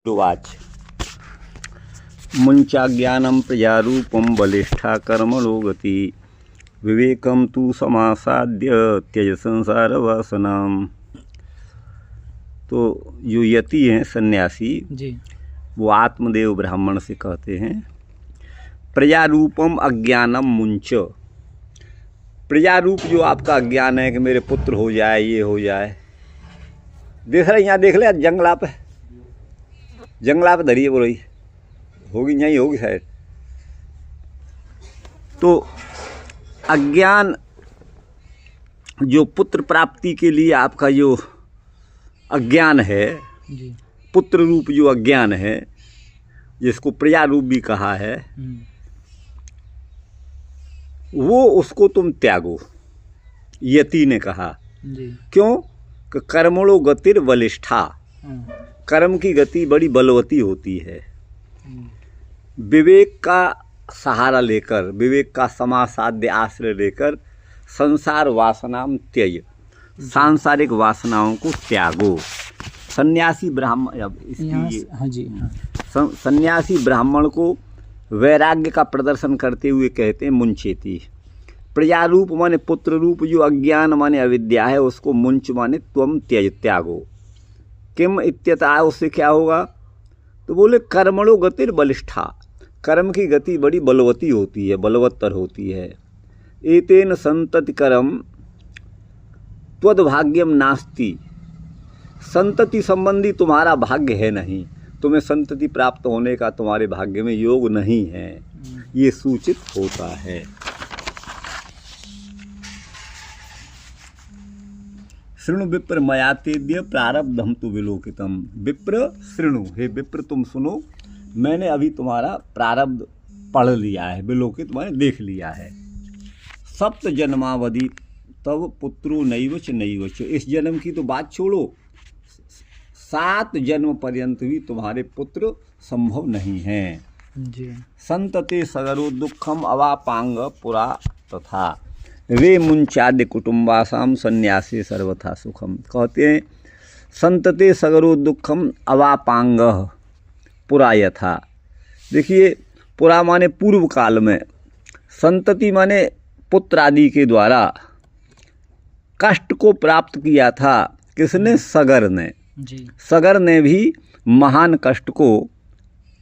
उवाच मुञ्चाज्ञानं प्रजारूपं बलिष्ठा कर्मणो गति विवेकं तु समासाद्य त्यज संसार वासनाम। तो जो यति हैं सन्यासी जी, वो आत्मदेव ब्राह्मण से कहते हैं प्रजारूपम अज्ञानम मुंच। प्रजारूप जो आपका अज्ञान है कि मेरे पुत्र हो जाए, ये हो जाए। देख रहे यहाँ, देख ले जंगला पे धरिए बोलो होगी, यहीं होगी शायद। तो अज्ञान जो पुत्र प्राप्ति के लिए आपका जो अज्ञान है, जी, पुत्र रूप जो अज्ञान है, जिसको प्रजा रूप भी कहा है, वो उसको तुम त्यागो, यति ने कहा। जी, क्यों कि कर्मणो गतिर बलिष्ठा, कर्म की गति बड़ी बलवती होती है। विवेक का सहारा लेकर, विवेक का समासाध्य आश्रय लेकर संसार वासनाम त्यज, सांसारिक वासनाओं को त्यागो। सन्यासी ब्राह्मण, अब इसकी हाँ जी, हाँ, सन्यासी ब्राह्मण को वैराग्य का प्रदर्शन करते हुए कहते हैं मुंचेती। प्रजारूप माने पुत्र रूप जो अज्ञान माने अविद्या है, उसको मुंच माने त्वम त्यज, त्यागो। किम इत्यतः, उससे क्या होगा? तो बोले कर्मणो गतिर बलिष्ठा, कर्म की गति बड़ी बलवती होती है, बलवत्तर होती है। एतेन संतति कर्म त्वद्भाग्यम नास्ति, संतति संबंधी तुम्हारा भाग्य है नहीं, तुम्हें संतति प्राप्त होने का तुम्हारे भाग्य में योग नहीं है, ये सूचित होता है। शृणु विप्र मया तेद्य प्रारब्धम तु विलोकितम। विप्र शृणु, हे विप्र तुम सुनो, मैंने अभी तुम्हारा प्रारब्ध पढ़ लिया है, विलोकित मैंने देख लिया है। सप्त जन्मावधि तब पुत्रो नैवच नैवच, इस जन्म की तो बात छोड़ो, 7 जन्म पर्यंत भी तुम्हारे पुत्र संभव नहीं हैं। जी, संतते सगरो दुखम अवापांग पुरा तथा वे मुंचाद्य कुटुम्बासाम सन्यासी सर्वथा सुखम। कहते हैं संतते सगरो दुखम अवापांग पुरा यथा। देखिए, पुरा माने पूर्व काल में, संतति माने पुत्र आदि के द्वारा कष्ट को प्राप्त किया था। किसने? सगर ने। जी, सगर ने भी महान कष्ट को,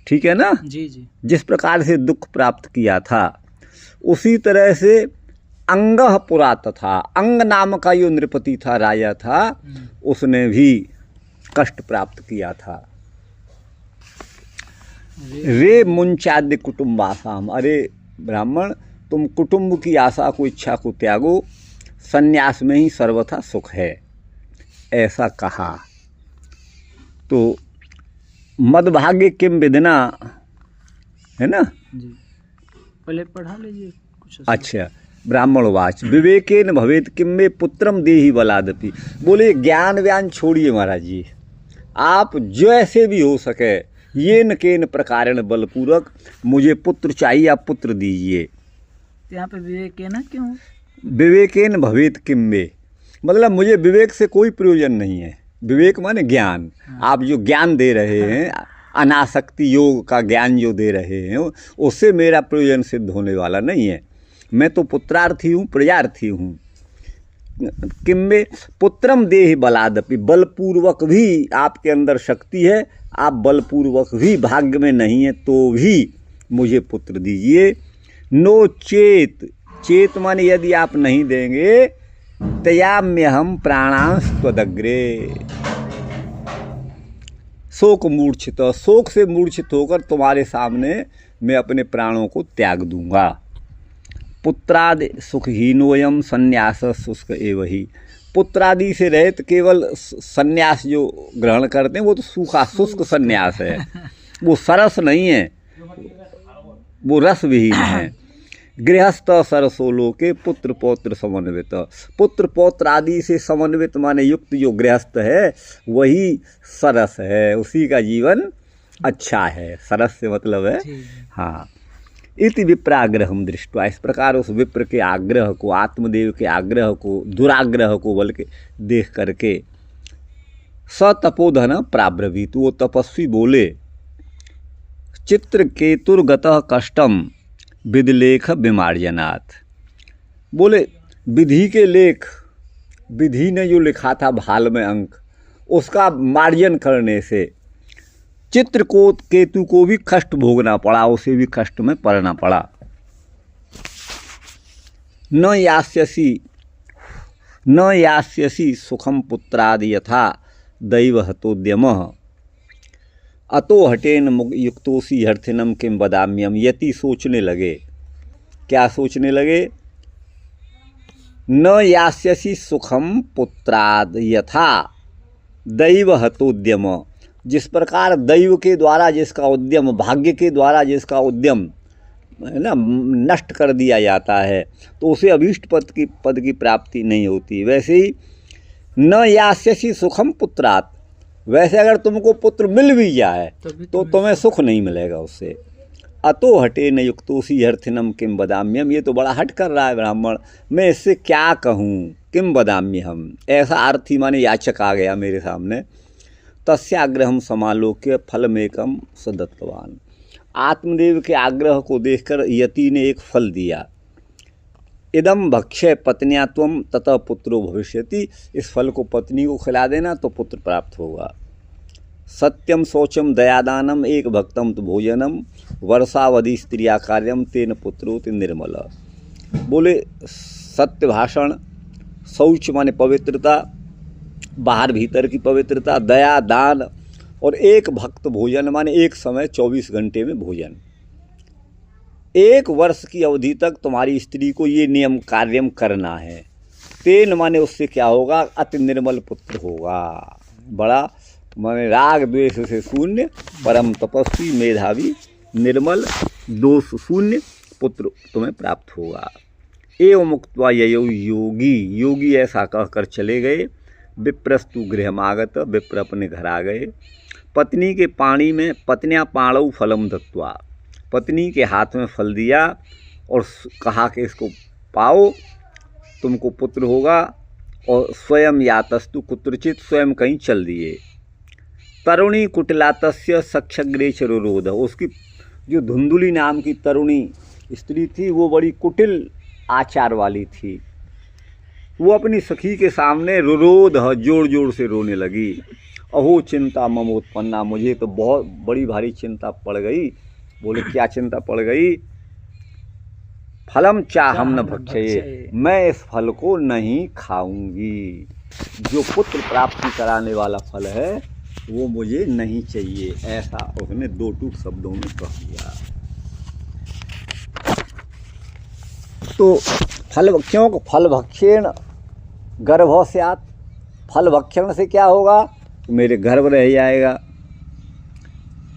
ठीक है ना, जी, जी, जिस प्रकार से दुख प्राप्त किया था, उसी तरह से अंगह पुरा तथा, अंग नाम का जो नृपति था, राजा था, उसने भी कष्ट प्राप्त किया था। रे मुंचाद्य कुटुम्बासाम, अरे ब्राह्मण तुम कुटुंब की आशा को, इच्छा को त्यागो, संन्यास में ही सर्वथा सुख है, ऐसा कहा। तो मदभाग्य किम विदना, है ना? जी, पहले पढ़ा लीजिए कुछ। अच्छा, ब्राह्मणवाच विवेकेन भवेत किम में पुत्रम देहि बलादपि। बोले ज्ञान व्यान छोड़िए महाराज जी, आप जैसे भी हो सके येन केन प्रकारेण बलपूर्वक मुझे पुत्र चाहिए, आप पुत्र दीजिए। यहाँ पे विवेक है ना, क्यों? विवेकेन भवेत किम में, मतलब मुझे विवेक से कोई प्रयोजन नहीं है। विवेक माने ज्ञान, आप जो ज्ञान दे रहे हैं, अनासक्ति योग का ज्ञान जो दे रहे हैं, उससे मेरा प्रयोजन सिद्ध होने वाला नहीं है। मैं तो पुत्रार्थी हूँ, प्रजार्थी हूँ। किम में पुत्रम देहि बलादपि, बलपूर्वक भी आपके अंदर शक्ति है, आप बलपूर्वक भी भाग्य में नहीं है, तो भी मुझे पुत्र दीजिए। नो चेत, चेत माने यदि आप नहीं देंगे, तयाम्य हम प्राणांश त्वदग्रे, शोक मूर्छित, शोक से मूर्छित होकर तुम्हारे सामने मैं अपने प्राणों को त्याग दूंगा। पुत्रादि सुखहीनोयम संन्यास शुष्क एव ही, पुत्रादि से रहित केवल संन्यास जो ग्रहण करते हैं वो तो सूखा शुष्क संन्यास है, वो सरस नहीं है, वो रस विहीन है। गृहस्थ सरसो लोके पुत्र पौत्र समन्वित, पुत्र पौत्र आदि से समन्वित माने युक्त जो गृहस्थ है वही सरस है, उसी का जीवन अच्छा है। सरस से मतलब है, हाँ। इति विप्राग्रहम दृष्टवा, इस प्रकार उस विप्र के आग्रह को, आत्मदेव के आग्रह को, दुराग्रह को बल्कि देख करके स तपोधन प्राब्रवीत, वो तपस्वी बोले, चित्रकेतुर्गतः कष्टम विधिलेख विमार्जनात्, बोले विधि के लेख, विधि ने जो लिखा था भाल में अंक, उसका मार्जन करने से चित्रकेतु को भी कष्ट भोगना पड़ा, उसे भी कष्ट में पड़ना पड़ा। न यास्यसि सुखम पुत्रादि यथा दैव हतोद्यमः अतो हटेन युक्तोसी हर्थिनम किम बदाम्यम। यति सोचने लगे, क्या सोचने लगे? न यास्यसि सुखम पुत्राद यथा दैव हतोद्यम, जिस प्रकार दैव के द्वारा जिसका उद्यम, भाग्य के द्वारा जिसका उद्यम है ना नष्ट कर दिया जाता है, तो उसे अभीष्ट पद की प्राप्ति नहीं होती। वैसे ही न यास्यसि सुखम पुत्रात, वैसे अगर तुमको पुत्र मिल भी जाए तो तुम्हें सुख नहीं मिलेगा उससे। अतो हटे न युक्तोसी हर्थिनम किम बदाम्यम, ये तो बड़ा हट कर रहा है ब्राह्मण, मैं इससे क्या कहूँ, किम बदाम्यहम, ऐसा अर्थी माने याचक आ गया मेरे सामने। तस्याग्रहम समालोक्य फलमेकम सदत्तवान, आत्मदेव के आग्रह को देखकर यति ने एक फल दिया। इदम भक्ष्य पत्न्या त्वम ततः पुत्रो भविष्यति, इस फल को पत्नी को खिला देना तो पुत्र प्राप्त होगा। सत्यम शौचम दयादानम एक भक्तम तो भोजनम वर्षावधि स्त्रिया कार्यम तेन पुत्रोति निर्मल। बोले सत्य भाषण, शौच माने पवित्रता, बाहर भीतर की पवित्रता, दया दान, और एक भक्त भोजन माने एक समय 24 घंटे में भोजन। 1 वर्ष की अवधि तक तुम्हारी स्त्री को ये नियम कार्यम करना है। तेन माने उससे क्या होगा? अति निर्मल पुत्र होगा, बड़ा माने राग द्वेष से शून्य, परम तपस्वी, मेधावी, निर्मल, दोष शून्य पुत्र तुम्हें प्राप्त होगा। एवं मुक्त्वा ययो योगी, योगी ऐसा कहकर चले गए। विप्रस्तु गृहमागत, विप्र अपने घर आ गए। पत्नी के पाणी में पत्न्या पाणौ फलम दत्वा, पत्नी के हाथ में फल दिया और कहा कि इसको पाओ तुमको पुत्र होगा। और स्वयं यातस्तु कुत्रचित, स्वयं कहीं चल दिए। तरुणी कुटिलातस्य सक्षग्रेच रुरोध, उसकी जो धुंधुली नाम की तरुणी स्त्री थी वो बड़ी कुटिल आचार वाली थी। वो अपनी सखी के सामने रुरोध, जोर जोर से रोने लगी। अहो चिंता ममोत्पन्ना, मुझे तो बहुत बड़ी भारी चिंता पड़ गई। बोले क्या चिंता पड़ गई? फलम चाहम न भक्षये, मैं इस फल को नहीं खाऊंगी। जो पुत्र प्राप्ति कराने वाला फल है वो मुझे नहीं चाहिए, ऐसा उसने 2 टूक शब्दों में कह दिया। तो फल भक्षेण गर्भ स्यात्, फल भक्षण से क्या होगा? मेरे गर्भ रह जाएगा।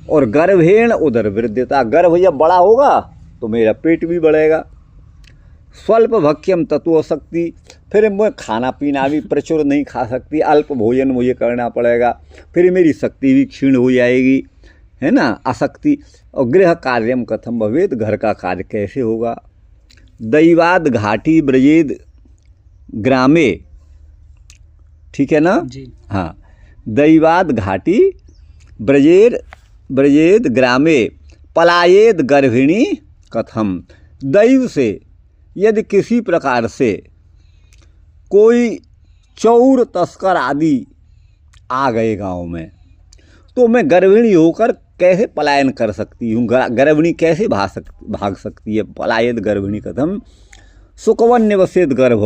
और गर्भेण उदर वृद्धिता, गर्भ जब बड़ा होगा तो मेरा पेट भी बढ़ेगा। स्वल्प भक्ष्यम तत्व शक्ति, फिर मैं खाना पीना भी प्रचुर नहीं खा सकती, अल्प भोजन मुझे करना पड़ेगा, फिर मेरी शक्ति भी क्षीण हो जाएगी, है ना, आसक्ति। और गृह कार्यम कथम भवेद, घर का कार्य कैसे होगा? दैवाद घाटी ब्रजेद ग्रामे, ठीक है ना जी। हाँ, दैवाद घाटी ब्रजेद ग्रामे पलायेद गर्भिणी कथम। दैव से यदि किसी प्रकार से कोई चौर तस्कर आदि आ गए गांव में, तो मैं गर्भिणी होकर कैसे पलायन कर सकती हूँ? गर्भिणी कैसे भाग सकती है? पलायेद गर्भिणी कथम। सुकवन्य वसेद गर्भ,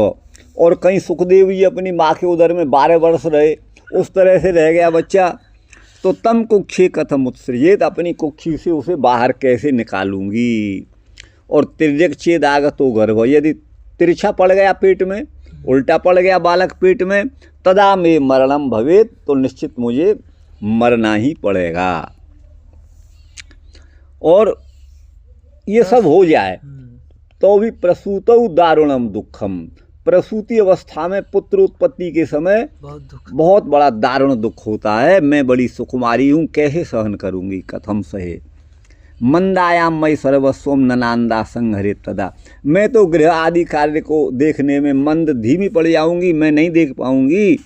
और कहीं सुखदेव जी अपनी माँ के उदर में 12 वर्ष रहे, उस तरह से रह गया बच्चा, तो तम कुक्षे कथम उत्सृजेत, अपनी कुक्षी से उसे बाहर कैसे निकालूंगी? और तिर्यक छेद आगतो गर्भ, यदि तिरछा पड़ गया पेट में, उल्टा पड़ गया बालक पेट में, तदा में मरणम भवेत, तो निश्चित मुझे मरना ही पड़ेगा। और ये सब हो जाए तो भी प्रसूतौ दारुणम दुखम, प्रसूति अवस्था में पुत्र उत्पत्ति के समय बहुत बड़ा दारुण दुख होता है। मैं बड़ी सुकुमारी हूँ, कैसे सहन करूँगी? कथम सहे मंदायाम मई सर्वस्वम ननांदा संहरे तदा, मैं तो गृह आदि कार्य को देखने में मंद धीमी पड़ जाऊंगी, मैं नहीं देख पाऊंगी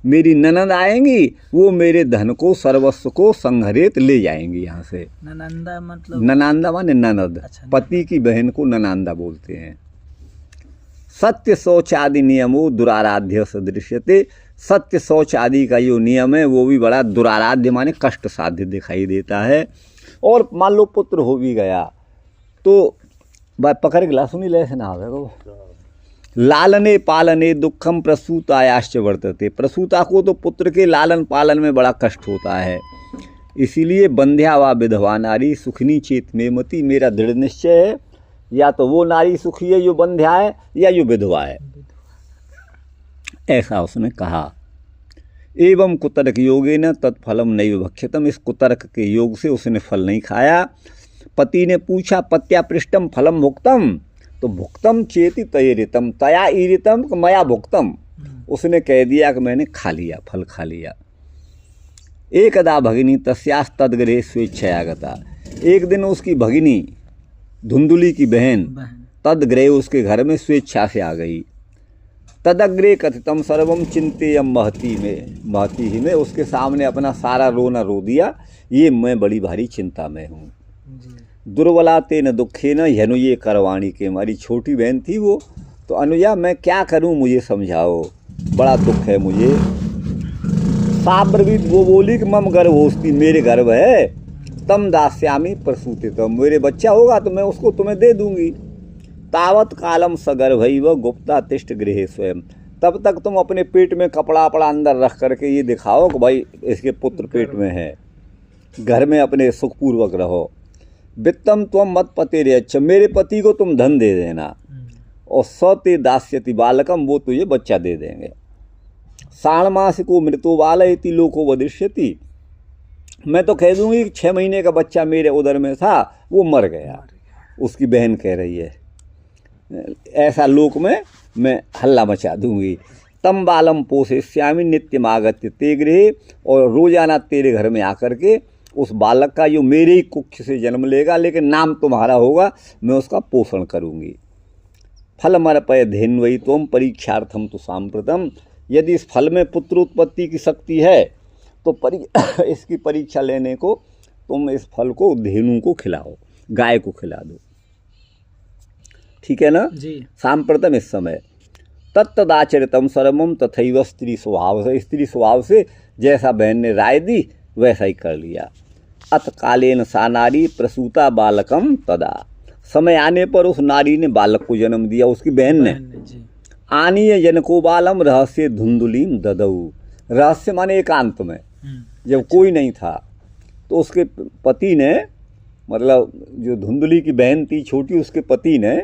मेरी ननद आएंगी, वो मेरे धन को सर्वस्व को संहरित ले जाएंगी यहाँ से। ननंदा मतलब ननांदा माने ननद, अच्छा, पति की बहन को ननांदा बोलते हैं। सत्य शौच आदि नियमो दुराराध्य सदृश्यते। सत्य शौच आदि का जो नियम है वो भी बड़ा दुराराध्य माने कष्ट साध्य दिखाई देता है। और मान लो पुत्र हो भी गया तो पकड़ गिला सुनी ले ना हो, लालने पालने दुखम प्रसूतायाश्च वर्तते। प्रसूता को तो पुत्र के लालन पालन में बड़ा कष्ट होता है। इसीलिए बंध्या वा विधवा नारी सुखनी चेत में मति। मेरा दृढ़ निश्चय है, या तो वो नारी सुखी है जो बंध्या है, या जो विधवा है, ऐसा उसने कहा। एवं कुतर्क योगेन तत्फलम नैव भक्ष्यतम। इस कुतर्क के योग से उसने फल नहीं खाया। पति ने पूछा पत्या पृष्ठम फलम भुक्तम, तो भुक्तम चेति तयरितम, तया ईरितम मया भुक्तम। उसने कह दिया कि मैंने खा लिया, फल खा लिया। एकदा भगिनी तस्यास तदगृहे स्वेच्छयागता। एक दिन उसकी भगिनी धुंधुली की बहन तदगृहे उसके घर में स्वेच्छा से आ गई। तदग्रे कथितम सर्वम चिंतेयम महती ही में उसके सामने अपना सारा रोना रो दिया। ये मैं बड़ी भारी चिंता में हूँ। दुर्बला तेन दुखे न यनु ये करवाणी के। हमारी छोटी बहन थी वो, तो अनुजा मैं क्या करूं, मुझे समझाओ, बड़ा दुख है मुझे। साब्रवीत वो बोली कि मम गर्भोस्ती, मेरे गर्भ है, तम दास्यामी प्रसूतितम, मेरे बच्चा होगा तो मैं उसको तुम्हें दे दूंगी। तावत कालम सगर्भैव गुप्ता तिष्ठ गृहे स्वयं। तब तक तुम अपने पेट में कपड़ा अपड़ा अंदर रख करके ये दिखाओ कि भाई इसके पुत्र पेट में है, घर में अपने सुखपूर्वक रहो। वित्तम त्वम मत पते रे, अच्छा मेरे पति को तुम धन दे देना, और सते दास्यति बालकम, वो तुझे बच्चा दे देंगे। साणमास को मृतो बाल इति लोको वदिष्यति। मैं तो कह दूंगी कि 6 महीने का बच्चा मेरे उदर में था, वो मर गया। उसकी बहन कह रही है, ऐसा लोक में मैं हल्ला मचा दूंगी। तम बालम पोषयिष्यामि नित्यमागत्य ते गृहे, और रोजाना तेरे घर में आकर के उस बालक का जो मेरे ही कुक्ष से जन्म लेगा, लेकिन नाम तुम्हारा होगा, मैं उसका पोषण करूंगी। फलमर्पय धेन्वयि त्वं परीक्षार्थम तो सांप्रतम। यदि इस फल में पुत्र उत्पत्ति की शक्ति है तो इसकी परीक्षा लेने को तुम इस फल को धेनु को खिलाओ, गाय को खिला दो, ठीक है ना जी। सांप्रतम इस समय। तत्तदाचरितम सर्वम तथैव स्त्री स्वभाव से। स्त्री स्वभाव से जैसा बहन ने राय दी वैसा ही कर लिया। अत कालेन सा नारी प्रसूता बालकम तदा। समय आने पर उस नारी ने बालक को जन्म दिया, उसकी बहन ने। आनीय जनको बालम रहस्य धुंधुलीम ददऊ। रहस्य माने एकांत में, जब कोई नहीं था तो उसके पति ने, मतलब जो धुंधुली की बहन थी छोटी, उसके पति ने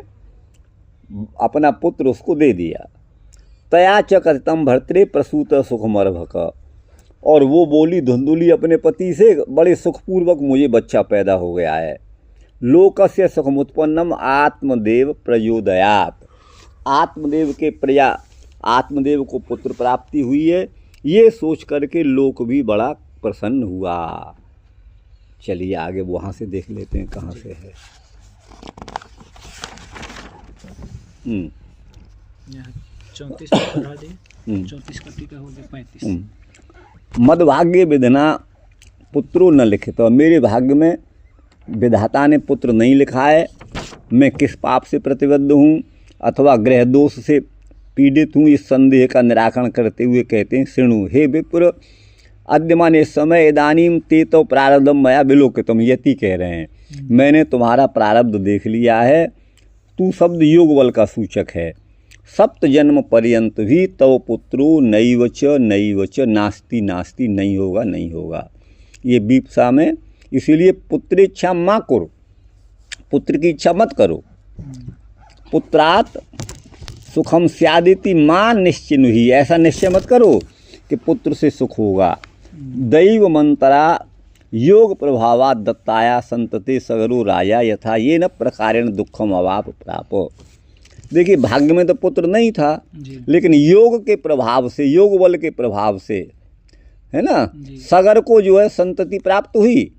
अपना पुत्र उसको दे दिया। तया च कथितम भर्तृ प्रसूत सुखमर्भक। और वो बोली धुंधुली अपने पति से, बड़े सुखपूर्वक मुझे बच्चा पैदा हो गया है। लोकस्य सुखमुत्पन्नम आत्मदेव प्रयोदयात। आत्मदेव के आत्मदेव को पुत्र प्राप्ति हुई है, ये सोच करके लोक भी बड़ा प्रसन्न हुआ। चलिए आगे वहाँ से देख लेते हैं कहाँ से है। 34 पढ़ा दिए, 34 का टीका हो गया 35। मदभाग्य विधना पुत्रो न लिखित। मेरे भाग्य में विधाता ने पुत्र नहीं लिखा है। मैं किस पाप से प्रतिबद्ध हूँ अथवा ग्रह दोष से पीड़ित हूँ, इस संदेह का निराकरण करते हुए कहते हैं, शृणु हे विप्र, अद्यमान इस समय इदानीम ते तो प्रारब्धम मया विलोकितम। यति कह रहे हैं, मैंने तुम्हारा प्रारब्ध देख लिया है। तू शब्द योग बल का सूचक है। सप्त जन्म पर्यंत भी तव पुत्रो नैवच नास्ति नास्ति, नहीं होगा नहीं होगा। ये बीपसा में, इसीलिए पुत्र इच्छा माँ करो, पुत्र की इच्छा मत करो। पुत्रात सुखम स्यादिति माँ निश्चिनुहि। ऐसा निश्चय मत करो कि पुत्र से सुख होगा। दैव मंत्रा योग प्रभावा दत्ताया संतते सगरो राजा यथा ये न प्रकारेण दुखम अवाप प्राप। देखिए भाग्य में तो पुत्र नहीं था, लेकिन योग के प्रभाव से, योग बल के प्रभाव से, है ना, सगर को जो है संतति प्राप्त हुई।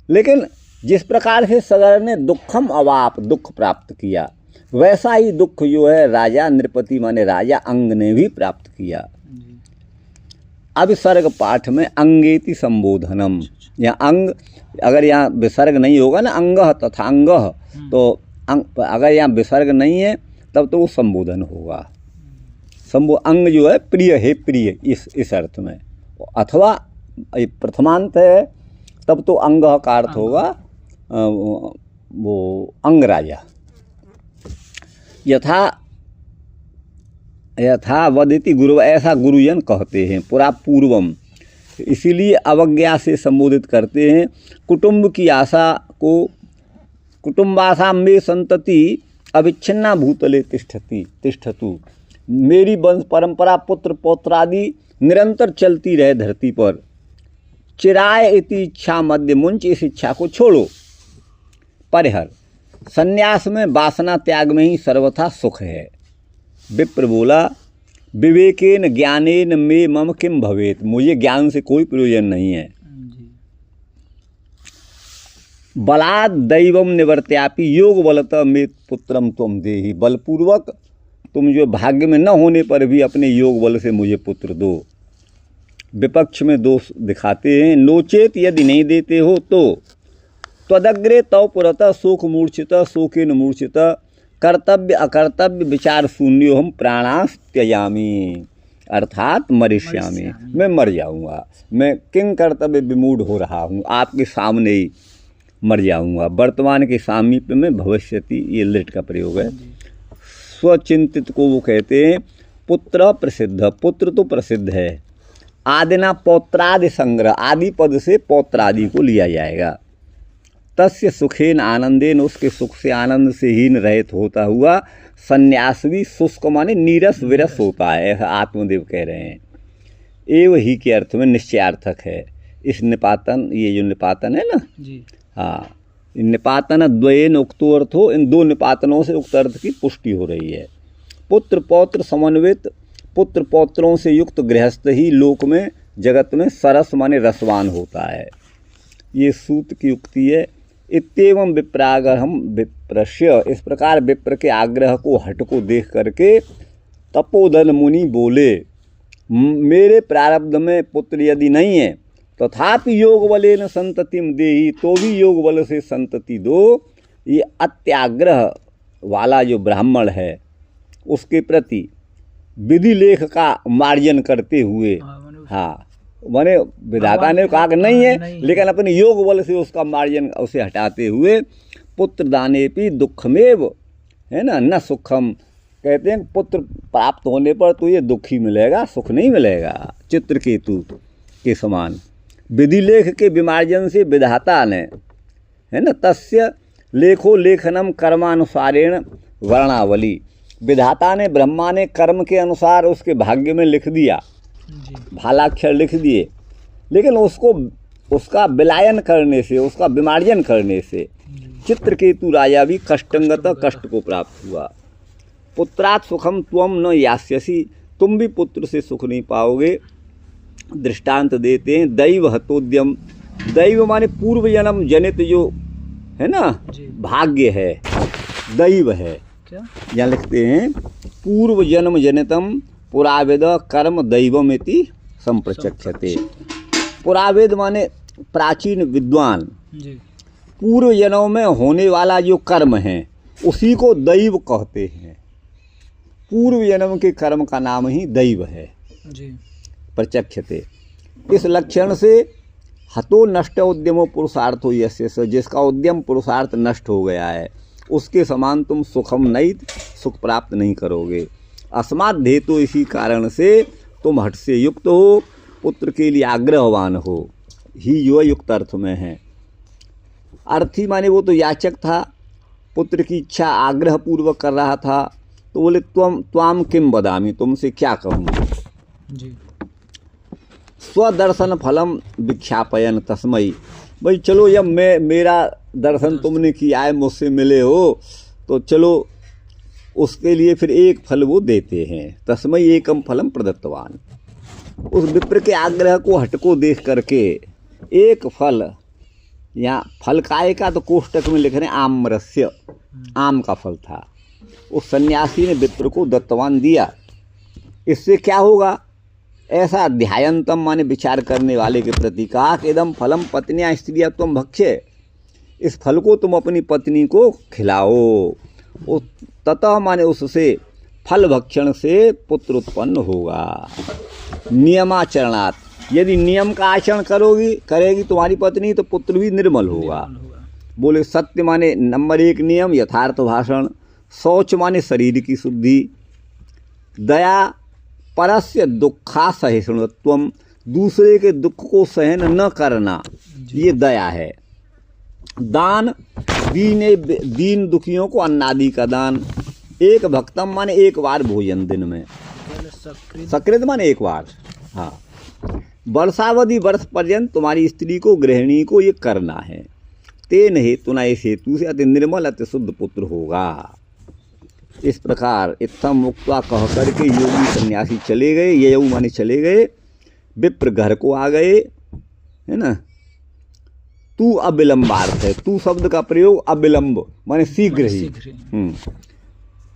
लेकिन जिस प्रकार से सगर ने दुखम अवाप, दुख प्राप्त किया, वैसा ही दुख जो है राजा नृपति माने राजा अंग ने भी प्राप्त किया। अविसर्ग पाठ में अंगेति संबोधनम, यहाँ अंग, अगर यहाँ विसर्ग नहीं होगा ना, अंगः तथा अंगः, तो अगर यहाँ विसर्ग नहीं है तब तो वो संबोधन होगा। अंग जो है प्रिय है, प्रिय इस अर्थ में, अथवा प्रथमांत है तब तो अंगः का अर्थ होगा वो अंगराजा। यथा वदिति गुरु, ऐसा गुरुजन कहते हैं। पुरा पूर्वम, इसीलिए अवज्ञा से संबोधित करते हैं। कुटुंब की आशा को, कुटुंबाशा में संतति अविच्छिन्ना भूतले तिष्ठतु, मेरी वंश परंपरा पुत्र पौत्रादि निरंतर चलती रहे धरती पर। चिराय इति इच्छा मध्य मुंच, इस इच्छा को छोड़ो। परिहर, संन्यास में वासना त्याग में ही सर्वथा सुख है। विप्र बोला, विवेकेन ज्ञानेन मे मम किम भवेत, मुझे ज्ञान से कोई प्रयोजन नहीं है। बलात् दैवम निवर्त्यापि योग बलत मे पुत्रम त्वं देहि, बलपूर्वक तुम जो भाग्य में न होने पर भी अपने योग बल से मुझे पुत्र दो। विपक्ष में दोष दिखाते हैं। नोचेत, यदि नहीं देते हो तो त्वदग्रे तव पुरतः शोक मूर्छित शोकेन मूर्छित, कर्तव्य अकर्तव्य विचार शून्यो हम प्राणास त्यजामि, अर्थात मरिष्यामि, मैं मर जाऊंगा, मैं किंग कर्तव्य विमूढ़ हो रहा हूँ, आपके सामने ही मर जाऊंगा। वर्तमान के सामीप्य में भविष्यति, ये लिट का प्रयोग है। स्वचिंतित को वो कहते हैं पुत्र प्रसिद्ध, पुत्र तो प्रसिद्ध है। आदिना पौत्रादि संग्रह, आदि पद से पौत्रादि को लिया जाएगा। तस्य सुखेन आनंदेन, उसके सुख से आनंद से हीन रहित होता हुआ संन्यासी शुष्क माने नीरस विरस होता है, ऐसा आत्मदेव कह रहे हैं। एव ही के अर्थ में निश्चयार्थक है। इस निपातन, ये जो निपातन है ना जी, हाँ, निपातन द्वयेन उक्तो अर्थो, इन दो निपातनों से उक्त अर्थ की पुष्टि हो रही है। पुत्र पौत्र समन्वित, पुत्र पौत्रों से युक्त गृहस्थ ही लोक में जगत में सरस माने रसवान होता है। ये सूत की उक्ति है। इत्येवं विप्रागहम विप्रश्य, इस प्रकार विप्र के आग्रह को हट को देख करके तपोधन मुनि बोले, मेरे प्रारब्ध में पुत्र यदि नहीं है तथापि योग बलेन संततिम देहि, तो भी योग बल से संतति दो। ये अत्याग्रह वाला जो ब्राह्मण है उसके प्रति विधि लेख का मार्जन करते हुए, हाँ माने विधाता ने कहा कि नहीं है, लेकिन अपने योग बल से उसका मार्जन उसे हटाते हुए, पुत्र दाने भी दुखमेव, है ना, न सुखम, कहते हैं पुत्र प्राप्त होने पर तो ये दुख ही मिलेगा, सुख नहीं मिलेगा। चित्रकेतु के समान विधि लेख के विमार्जन से विधाता ने, है ना, तस्य लेखो लेखनम कर्मानुसारेण वर्णावली, विधाता ने, ब्रह्मा ने कर्म के अनुसार उसके भाग्य में लिख दिया, भालाक्षर लिख दिए, लेकिन उसको उसका विलायन करने से, उसका विमार्जन करने से चित्रकेतु राजा भी कष्टंगत कष्ट को प्राप्त हुआ। पुत्रात् सुखम त्वम न यास्यसि, तुम भी पुत्र से सुख नहीं पाओगे। दृष्टांत देते हैं दैव हतोद्यम, दैव माने पूर्व जन्म जनित जो है ना भाग्य है, दैव है। क्या यहाँ लिखते हैं पूर्व जन्म जनितम पुरावेद कर्म दैवमिति संप्रचक्षते। पुरावेद माने प्राचीन विद्वान, पूर्व जन्म में होने वाला जो कर्म है उसी को दैव कहते हैं। पूर्व जन्म के कर्म का नाम ही दैव है जी। प्रचक्षते, इस लक्षण से हतो नष्ट उद्यमो पुरुषार्थो यस्य, जिसका उद्यम पुरुषार्थ नष्ट हो गया है उसके समान तुम सुखम नहीं, सुख प्राप्त नहीं करोगे। अस्मात् हेतु, इसी कारण से तुम हठ से युक्त हो, पुत्र के लिए आग्रहवान हो, ही जो युक्त अर्थ में है। अर्थी माने वो तो याचक था, पुत्र की इच्छा आग्रह पूर्वक कर रहा था, तो बोले त्वाम किम बदामी, तुमसे क्या कहूँ जी। स्वदर्शन फलम विख्यापयन तस्मयी, भाई चलो जब मेरा दर्शन तुमने किया है, मुझसे मिले हो, तो चलो उसके लिए फिर एक फल वो देते हैं। तस्मयी एकम फलम प्रदत्तवान, उस विप्र के आग्रह को हट को देख करके एक फल, यहाँ फल काय का तो कोष्टक में लिख रहे हैं आम्रस्य, आम का फल था, उस सन्यासी ने विप्र को दत्तवान दिया। इससे क्या होगा ऐसा ध्यायंतम माने विचार करने वाले के प्रति कहा कि इदम फलम पत्नियां स्त्रिया तुम भक्ष्य, इस फल को तुम अपनी पत्नी को खिलाओ। ततः माने उससे फल भक्षण से पुत्र उत्पन्न होगा। नियमाचरणात्, यदि नियम का आचरण करेगी तुम्हारी पत्नी तो पुत्र भी निर्मल होगा। बोले सत्य माने नंबर 1 नियम, यथार्थ भाषण। शौच माने शरीर की शुद्धि। दया परस्य दुखा सहिष्णुत्वम, दूसरे के दुख को सहन न करना, ये दया है। दान दीन दुखियों को अन्नादि का दान। एक भक्तम माने एक बार भोजन दिन में, सकृत माने एक बार। हाँ, वर्षावधि वर्ष पर्यंत तुम्हारी स्त्री को गृहिणी को ये करना है। तेन हेतुना, इस हेतु से अति निर्मल अति शुद्ध पुत्र होगा। इस प्रकार इत्थम मुक्ता कह करके योगी सन्यासी चले गए। ये माने चले गए। विप्र घर को आ गए, है ना। तू अविलंबार्थ है। तू शब्द का प्रयोग अविलंब माने शीघ्र ही।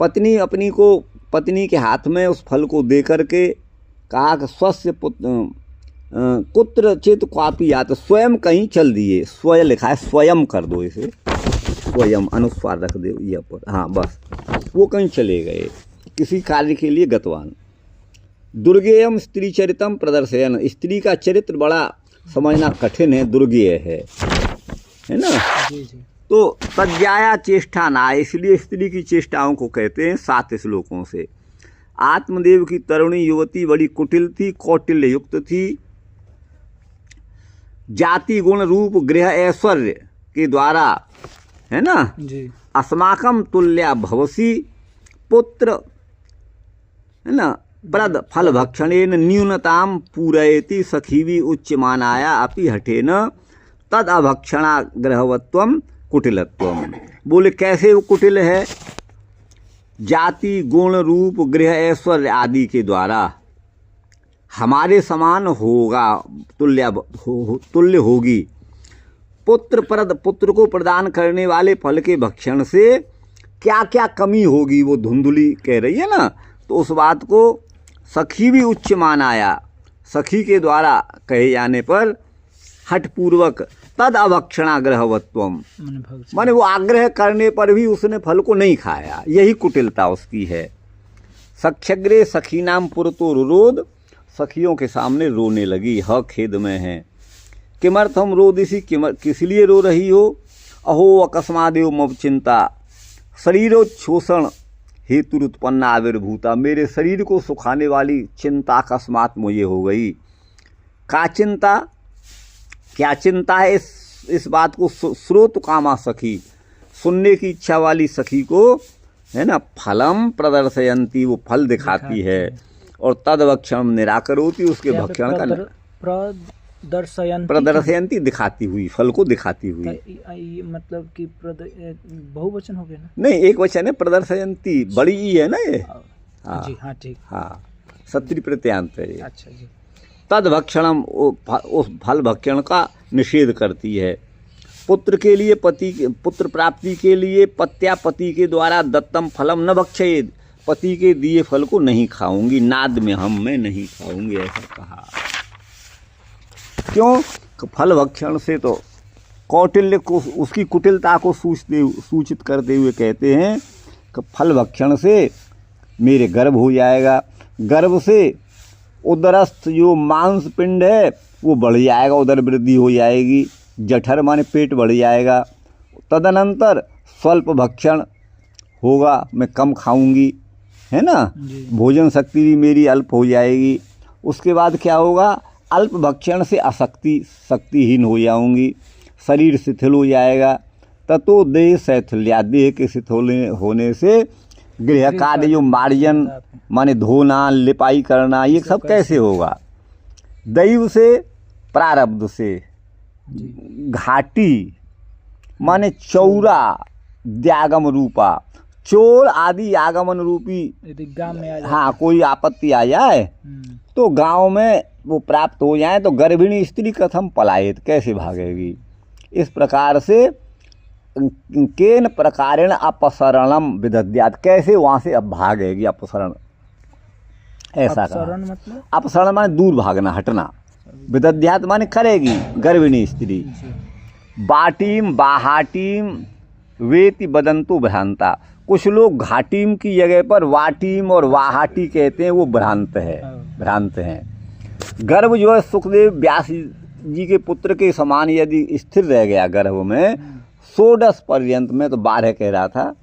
पत्नी के हाथ में उस फल को दे करके कहा कि स्वस्य कुत्र चित क्वापी यात, स्वयं कहीं चल दिए। स्वयं लिखा है, स्वयं कर दो इसे, स्वयं अनुस्वार रख दो यह पर। हाँ बस, वो कहीं चले गए किसी कार्य के लिए गतवान। दुर्गेयम स्त्री चरितम प्रदर्शयन, स्त्री का चरित्र बड़ा समझना कठिन है, दुर्गेय है ना। जी जी। तो तज्जाया चेष्टा ना, इसलिए स्त्री की चेष्टाओं को कहते हैं 7 श्लोकों से। आत्मदेव की तरुणी युवती बड़ी कुटिल थी, कौटिल्य युक्त थी। जाति गुण रूप गृह ऐश्वर्य के द्वारा, है ना, जी। अस्माकं तुल्या भवसी, पुत्र, है ना, प्रद फल भक्षणेन न्यूनताम पूरयति, सखीवी उच्चमानाया अपि हठेन तद अभक्षणा ग्रहवत्वम कुटिलत्वम। बोले कैसे वो कुटिल है? जाति गुण रूप गृह ऐश्वर्य आदि के द्वारा हमारे समान होगा, तुल्य होगी। पुत्र को प्रदान करने वाले फल के भक्षण से क्या क्या कमी होगी वो धुंधली कह रही है ना। तो उस बात को सखी भी उच्च मानाया, सखी के द्वारा कहे जाने पर हठपूर्वक तद अभक्षणा ग्रहवत्वम, माने वो आग्रह करने पर भी उसने फल को नहीं खाया, यही कुटिलता उसकी है। सख्यग्रे सखी नाम पुरतो रुरोध, सखियों के सामने रोने लगी, ह खेद में है। किमर्थम रोदिसी, किस लिए रो रही हो? अहो अकस्मादेव मब चिंता, शरीरोच्छोषण हेतु उत्पन्न आविर्भूता, मेरे शरीर को सुखाने वाली चिंता अकस्मात मुझे हो गई। का चिंता? क्या चिंता है? इस बात को श्रोत कामा सखी, सुनने की इच्छा वाली सखी को, है ना, फलम प्रदर्शयंती, वो फल दिखाती है। और तद भक्षण निराकरोति, उसके भक्षण का प्रदर्शयंती दिखाती हुई, फल को दिखाती हुई। मतलब कि बहुवचन हो गया ना? नहीं, एक वचन है, प्रदर्शयंती, बड़ी ई है ना ये। हाँ जी, हाँ ठीक, हाँ सत्री प्रत्यांत है ये। अच्छा जी। तद भक्षणम, उस फल भक्षण का निषेध करती है। पुत्र के लिए पुत्र प्राप्ति के लिए पति के द्वारा दत्तम फलम न भक्षयेद, पति के दिए फल को नहीं खाऊंगी, नाद में मैं नहीं खाऊंगी, ऐसा कहा। क्यों? फल भक्षण से तो कौटिल्य को, उसकी कुटिलता को सूचित करते हुए कहते हैं कि फल भक्षण से मेरे गर्भ हो जाएगा, गर्भ से उदरस्थ जो मांस पिंड है वो बढ़ जाएगा, उदर वृद्धि हो जाएगी, जठर माने पेट बढ़ जाएगा। तदनंतर स्वल्प भक्षण होगा, मैं कम खाऊंगी, है ना, भोजन शक्ति भी मेरी अल्प हो जाएगी। उसके बाद क्या होगा? अल्प भक्षण से शक्तिहीन हो जाऊंगी, शरीर शिथिल हो जाएगा। ततो देह शैथिल्या, देह के शिथिल होने से गृह कार्य जो मार्जन माने धोना लिपाई करना, ये सब कैसे होगा? दैव से, प्रारब्ध से। घाटी माने चौरा, द्यागम रूपा, चोर आदि आगमन रूपी, गांव में आ जाए, हाँ कोई आपत्ति आ जाए तो गांव में वो प्राप्त हो जाए तो गर्भिणी स्त्री कथम पलायित, कैसे भागेगी? इस प्रकार से केन प्रकारेण अपसरणम विदध्यात्, कैसे वहाँ से अब भागेगी? अपसरण ऐसा कहा। अपसरण मतलब अपसरण माने दूर भागना, हटना। विदध्यात माने करेगी गर्भिणी स्त्री। जी। बाटीम बाहाटीम वेति बदंतु भ्रांता। कुछ लोग घाटीम की जगह पर वाटीम और वाहाटी कहते हैं, वो भ्रांत है, भ्रांत हैं। गर्भ जो है सुखदेव व्यास जी के पुत्र के समान यदि स्थिर रह गया गर्भ में 16 पर्यंत में, तो 12 कह रहा था,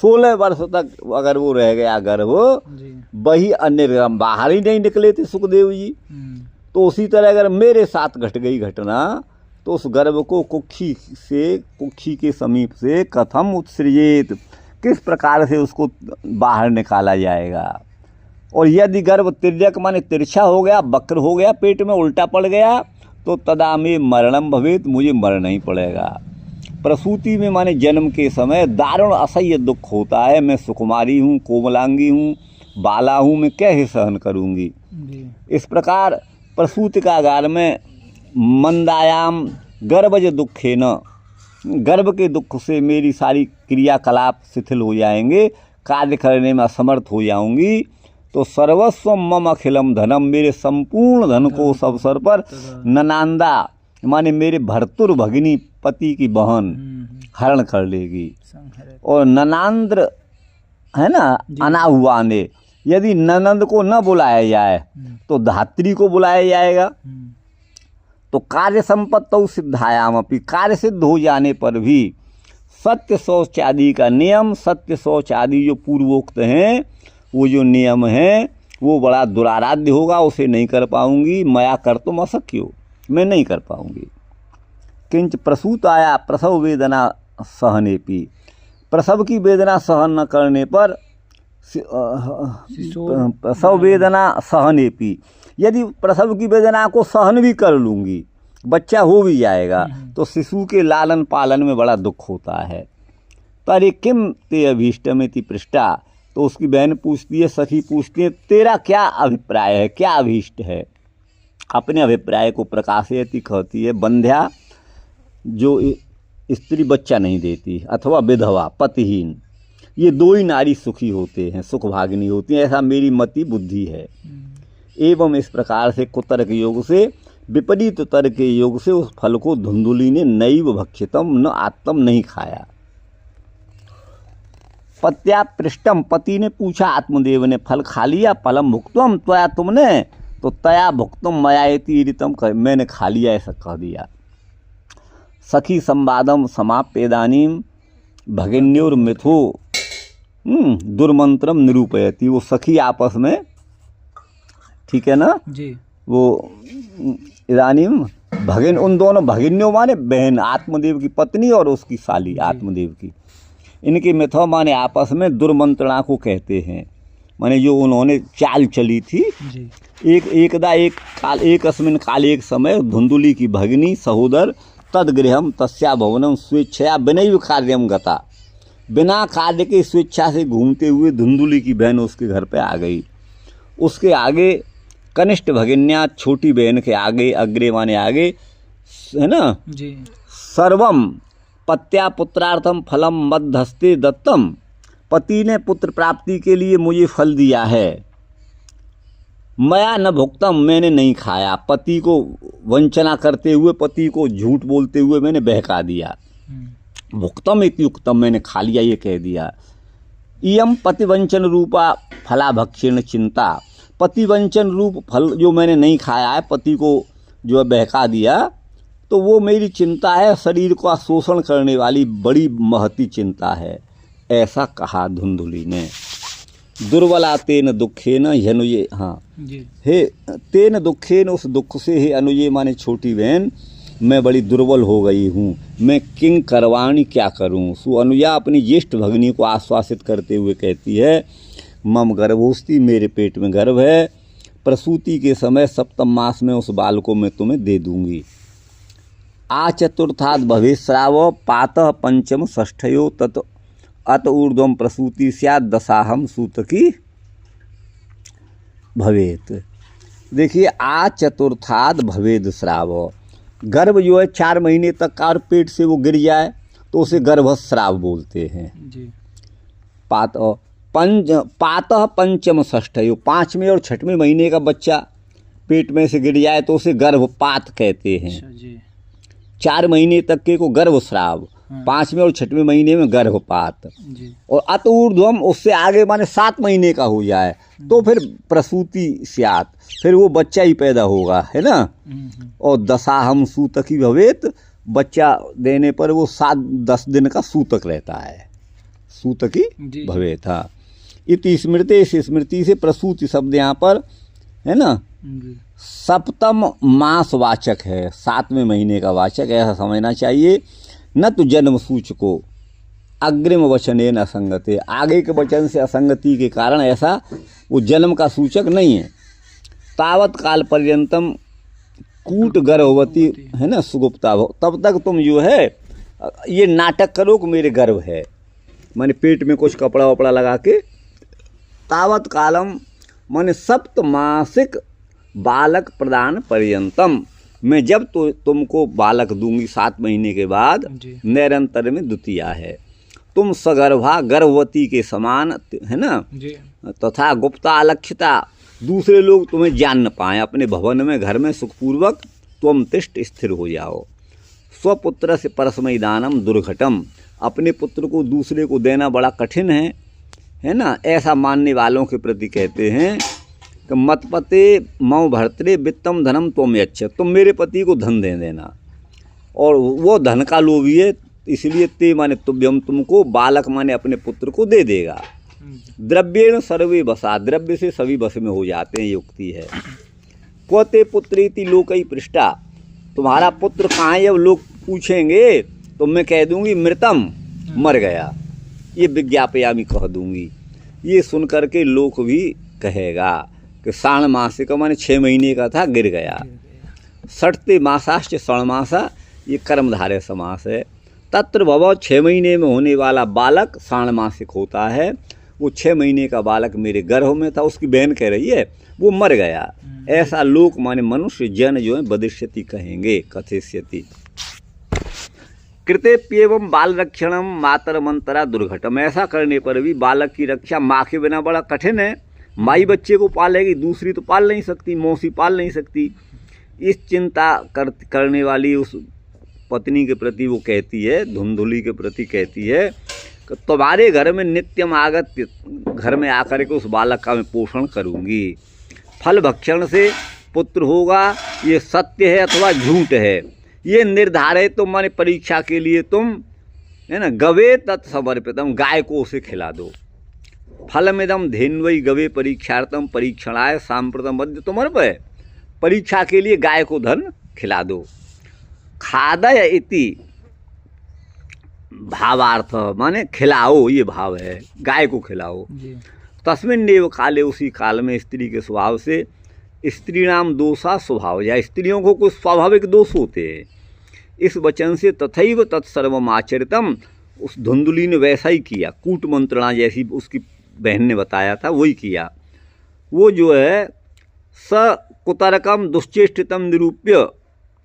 16 वर्ष तक अगर वो रह गया गर्भ, जी। वही अन्य बाहर ही नहीं निकले थे सुखदेव जी। तो उसी तरह अगर मेरे साथ घट गई घटना, तो उस गर्भ को कुक्षी के समीप से कथम उत्सृजेत, किस प्रकार से उसको बाहर निकाला जाएगा। और यदि गर्भ तिर्यक माने तिरछा हो गया, वक्र हो गया, पेट में उल्टा पड़ गया, तो तदा में मरणम भवेत, मुझे मरना ही पड़ेगा। प्रसूति में माने जन्म के समय दारुण असह्य दुख होता है। मैं सुकुमारी हूँ, कोमलांगी हूँ, बाला हूँ, मैं कैसे सहन करूँगी। इस प्रकार प्रसूति का आगार में मंदायाम गर्भज दुखे न, गर्भ के दुख से मेरी सारी क्रियाकलाप शिथिल हो जाएंगे, कार्य करने में असमर्थ हो जाऊंगी। तो सर्वस्व मम अखिलम धनम, मेरे संपूर्ण धन को उस अवसर पर ननांदा माने मेरे भर्तुर भगिनी पति की बहन हरण कर लेगी। और ननांद्र है ना, अनाहुआने, यदि ननंद को न बुलाया जाए तो धात्री को बुलाया जाएगा। तो कार्य संपत्तौ सिद्धायाम अपि, कार्य सिद्ध हो जाने पर भी सत्य शौच आदि का नियम, सत्य शौच आदि जो पूर्वोक्त हैं, वो जो नियम है वो बड़ा दुराराध्य होगा, उसे नहीं कर पाऊंगी। मया कर तुम अशक्यो, मैं नहीं कर पाऊंगी। किंच प्रसूत आया प्रसव वेदना सहनेपि, प्रसव की वेदना सहन न करने पर प्रसव वेदना सहनेपि, यदि प्रसव की वेदना को सहन भी कर लूँगी, बच्चा हो भी जाएगा, तो शिशु के लालन पालन में बड़ा दुख होता है। तरे किम ते अभीष्टमिति पृष्ठा, तो उसकी बहन पूछती है, सखी पूछती है, तेरा क्या अभिप्राय है, क्या अभीष्ट है। अपने अभिप्राय को प्रकाशयति कहती है, बंध्या जो स्त्री बच्चा नहीं देती, अथवा विधवा पतिहीन, ये दो ही नारी सुखी होते हैं, सुखभागिनी होती हैं, ऐसा मेरी मति बुद्धि है। एवं इस प्रकार से कुतर्क योग से, विपरीत तर्क के योग से उस फल को धुंधुली ने नैव भक्षितम न आत्म नहीं खाया। पत्या पृष्ठम, पति ने पूछा आत्मदेव ने, फल खा लिया, फलम भुक्तम त्वया, तुमने, तो तया भुक्तम मयाति ऋतम, मैंने खा लिया ऐसा कह दिया। सखी संवादम समाप्यदानीम भगिन्योर मिथो दुर्मंत्रम निरूपयति, वो सखी आपस में, ठीक है ना जी, वो इदानीम भगिन, उन दोनों भगिन्यों माने बहन, आत्मदेव की पत्नी और उसकी साली आत्मदेव की, इनके मिथो माने आपस में दुर्मंत्रणा को कहते हैं, माने जो उन्होंने चाल चली थी जी। एक अस्मिन काल, एक समय, धुंधुली की भगिनी सहोदर तदगृहम तस्या भवनम स्वेच्छया बिनैव कार्यम गता, बिना कार्य के स्वेच्छा से घूमते हुए धुंधुली की बहन उसके घर पे आ गई। उसके आगे कनिष्ठ भगिन्या, छोटी बहन के आगे, अग्रे माने आगे, है ना जी। सर्वम पत्या पुत्रार्थम फलम मध्यस्ते दत्तम, पति ने पुत्र प्राप्ति के लिए मुझे फल दिया है। मया न भुक्तम, मैंने नहीं खाया, पति को वंचना करते हुए, पति को झूठ बोलते हुए मैंने बहका दिया। भुक्तम इत्युक्तम, मैंने खा लिया ये कह दिया। इयम पतिवंचन रूपा फलाभक्षण चिंता, पतिवंचन रूप फल जो मैंने नहीं खाया है, पति को जो है बहका दिया, तो वो मेरी चिंता है, शरीर का शोषण करने वाली बड़ी महती चिंता है, ऐसा कहा धुंधुली ने। दुर्बला तेन दुखे न अनुये, हाँ जी। हे तेन दुखे न, उस दुख से, हे अनुये माने छोटी बहन, मैं बड़ी दुर्बल हो गई हूँ, मैं किंग करवाणी, क्या करूँ। सु अनुया अपनी ज्येष्ठ भगिनी को आश्वासित करते हुए कहती है, मम गर्भोस्ती, मेरे पेट में गर्भ है, प्रसूति के समय सप्तम मास में उस बाल को मैं तुम्हें दे दूंगी। आ चतुर्थाद भवेश्राव पातः पंचम षष्ठयो तत् अत ऊर्ध्वम प्रसूति स्यात् दशाहम सूतकी भवेत। देखिए, आ चतुर्थाद भवेद श्राव, गर्भ जो है 4 महीने तक का और पेट से वो गिर जाए तो उसे गर्भस्राव बोलते हैं। जी। पातः पंचम षष्ठ, यो 5वें और 6वें महीने का बच्चा पेट में से गिर जाए तो उसे गर्भपात कहते हैं। अच्छा जी। 4 महीने तक के को गर्भस्राव, 5वें और 6वें महीने में गर्भपात, जी। और अत ऊर्ध्वम उससे आगे माने 7 महीने का हो जाए तो फिर प्रसूति स्यात्, फिर वो बच्चा ही पैदा होगा, है ना। और दशाहम सूतकी भवेत, बच्चा देने पर वो 7-10 दिन का सूतक रहता है, सूतकी भवेत। हाँ, इति स्मृति, इस स्मृति से प्रसूति शब्द यहाँ पर है ना सप्तम मास वाचक है, 7वें महीने का वाचक, ऐसा समझना चाहिए। न तो जन्म सूचको अग्रिम वचने न असंगते, आगे के वचन से असंगति के कारण ऐसा वो जन्म का सूचक नहीं है। तावत काल पर्यंतम कूट गर्भवती, है ना सुगुप्ता भव, तब तक तुम जो है ये नाटक करो कि मेरे गर्भ है, माने पेट में कुछ कपड़ा वपड़ा लगा के। तावत कालम माने सप्तमासिक बालक प्रदान पर्यंतम, मैं जब तो तुमको बालक दूंगी 7 महीने के बाद, निरंतर में द्वितीया है, तुम सगर्भा गर्भवती के समान, है ना, तथा गुप्ता अलक्षिता, दूसरे लोग तुम्हें जान न पाएं, अपने भवन में घर में सुखपूर्वक तुम तिष्ठ स्थिर हो जाओ। स्वपुत्र से परस्मय दानम दुर्घटम, अपने पुत्र को दूसरे को देना बड़ा कठिन है ना, ऐसा मानने वालों के प्रति कहते हैं कि मतपते मऊ भर्तरे वित्तम धनम तुम यच्छ, तुम मेरे पति को धन दे देना, और वो धन का लोभी है, इसलिए ते माने तुभ्यम, तुमको बालक माने अपने पुत्र को दे देगा। द्रव्येण सर्वे बसा, द्रव्य से सभी बस में हो जाते हैं, युक्ति है। क्वते पुत्रेति लोकई पृष्ठा, तुम्हारा पुत्र कहाँ है, जब लोग पूछेंगे तो मैं कह दूंगी मृतम, मर गया, ये विज्ञापयामी कह दूंगी। ये सुन करके लोक भी कहेगा कि षाण मासिक माने 6 महीने का था, गिर गया। षट्ते मासाश्च षणमासा, ये कर्मधारय समास है। तत्र भव, 6 महीने में होने वाला बालक षाण मासिक होता है, वो 6 महीने का बालक मेरे गर्भ में था, उसकी बहन कह रही है वो मर गया, ऐसा लोक माने मनुष्य जन जो है वदिष्यति कहेंगे, कथिष्यति। कृतेप्येवं बाल रक्षणम मातर मंतरा दुर्घटम, ऐसा करने पर भी बालक की रक्षा माँ के बिना बड़ा कठिन है। माई बच्चे को पालेगी, दूसरी तो पाल नहीं सकती, मौसी पाल नहीं सकती। इस चिंता करने वाली उस पत्नी के प्रति वो कहती है, धुंधुली के प्रति कहती है कि तुम्हारे घर में नित्यम आगत, घर में आकर के उस बालक का मैं पोषण करूँगी। फल भक्षण से पुत्र होगा, ये सत्य है अथवा झूठ है, ये निर्धारित तो माने परीक्षा के लिए तुम, है ना, गवे तत्समर्पितम, गाय को उसे खिला दो। फलमिदम धेन्वई गवे परीक्षार्थम परीक्षणाय सांप्रतम मध्य तुमर्पय, परीक्षा के लिए गाय को धन खिला दो। खादय इति भावार्थ, माने खिलाओ, ये भाव है, गाय को खिलाओ। तस्मिन् देव काले, उसी काल में स्त्री के स्वभाव से, स्त्री नाम दोषा स्वभाव, या स्त्रियों को कुछ स्वाभाविक दोष होते हैं। इस वचन से तथैव तत्सर्वम आचरितम, उस धुंधुली ने वैसा ही किया, कूट मंत्रणा जैसी उसकी बहन ने बताया था वही किया। वो जो है स कुतर्कम दुश्चेष्टितम निरूप्य,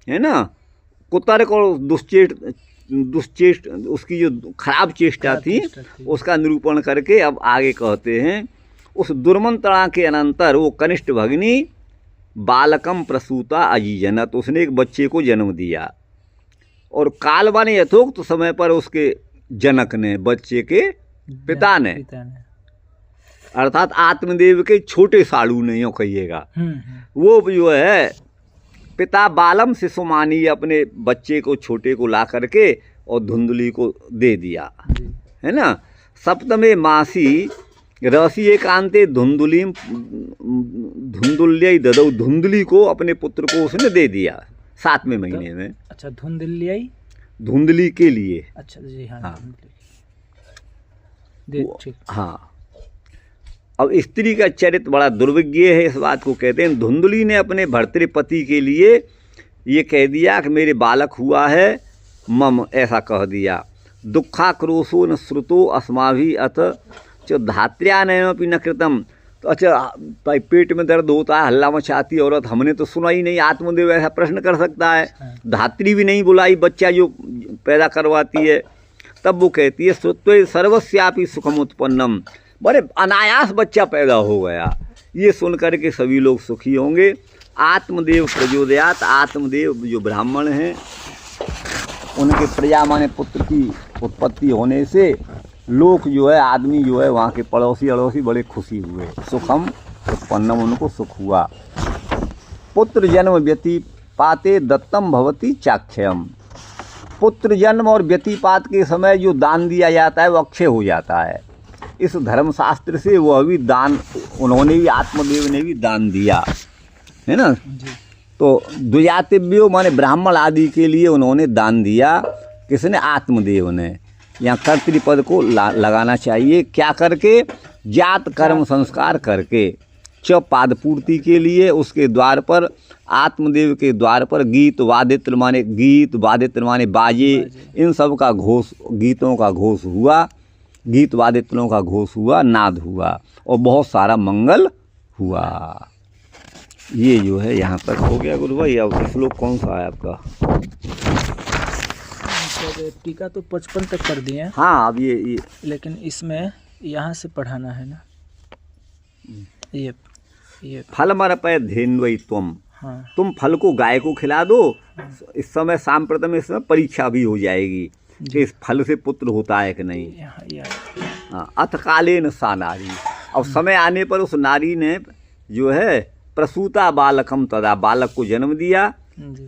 है ना, कुतर्क और दुश्चेष्ट उसकी जो खराब चेष्टा थी उसका निरूपण करके अब आगे कहते हैं, उस दुर्मंत्रणा के अनंतर वो कनिष्ठ भगिनी बालकम प्रसूता अजीजनत, तो उसने एक बच्चे को जन्म दिया, और कालवा ने यथोक्त समय पर उसके जनक ने, बच्चे के पिता ने, अर्थात आत्मदेव के छोटे साड़ू ने, यूँ कहिएगा, वो जो है पिता बालम शिशुमानी, अपने बच्चे को छोटे को ला करके और धुंधुली को दे दिया, है ना। सप्तमे मासी रसी एकांते धुंधुली धुंधुल्य ददौ, धुंधुली को अपने पुत्र को उसने दे दिया 7वें महीने में। अच्छा, धुंधुली, धुंधुली के लिए, अच्छा जी, हाँ, हाँ। हाँ। अब स्त्री का चरित्र बड़ा दुर्विज्ञ है, इस बात को कहते हैं। धुंधुली ने अपने भर्तृपति के लिए ये कह दिया कि मेरे बालक हुआ है, मम, ऐसा कह दिया। दुखाक्रोशो न श्रुतो अस्माभि अथ च धात्र्या नयमपि न कृतम, तो अच्छा भाई पेट में दर्द होता है, हल्ला मचाती औरत, हमने तो सुना ही नहीं। आत्मदेव ऐसा प्रश्न कर सकता है, धात्री भी नहीं बुलाई, बच्चा जो पैदा करवाती है। तब वो कहती है श्रुत्वे सर्वस्यापि सुखम उत्पन्नम, बड़े अनायास बच्चा पैदा हो गया। ये सुन कर के सभी लोग सुखी होंगे। आत्मदेव प्रचोदयात, आत्मदेव जो ब्राह्मण हैं उनके प्रजा माने पुत्र की उत्पत्ति होने से लोग जो है, आदमी जो है, वहाँ के पड़ोसी अड़ोसी बड़े खुशी हुए। सुखम उत्पन्नम, उनको सुख हुआ। पुत्र जन्म व्यतिपाते दत्तम भवति चाक्षयम। पुत्र जन्म और व्यतिपात के समय जो दान दिया जाता है वो अक्षय हो जाता है। इस धर्मशास्त्र से वह भी दान, उन्होंने भी, आत्मदेव ने भी दान दिया है ना। तो द्विजातिव्यो माने ब्राह्मण आदि के लिए उन्होंने दान दिया। किसने? आत्मदेव ने। यहाँ कर्तृपद को लगाना चाहिए। क्या करके? जात कर्म संस्कार करके। च पादपूर्ति के लिए उसके द्वार पर, आत्मदेव के द्वार पर गीत वादित्र माने गीत, वादित्र माने बाजे, इन सब का घोष, गीतों का घोष हुआ, गीत वादित्रों का घोष हुआ, नाद हुआ और बहुत सारा मंगल हुआ। ये जो है यहाँ तक हो गया गुरु भाई। अब श्लोक कौन सा है आपका? टीका तो 55 तक कर दिए हैं। हाँ, अब ये लेकिन इसमें यहाँ से पढ़ाना है ना, ये फल मरपय धेन्वई तुम। हाँ, तुम फल को गाय को खिला दो। इस समय सांप्रतम, इस समय परीक्षा भी हो जाएगी कि इस फल से पुत्र होता है कि नहीं। हाँ, अथ कालेन सा नारी। अब समय आने पर उस नारी ने जो है प्रसूता बालकम तदा, बालक को जन्म दिया।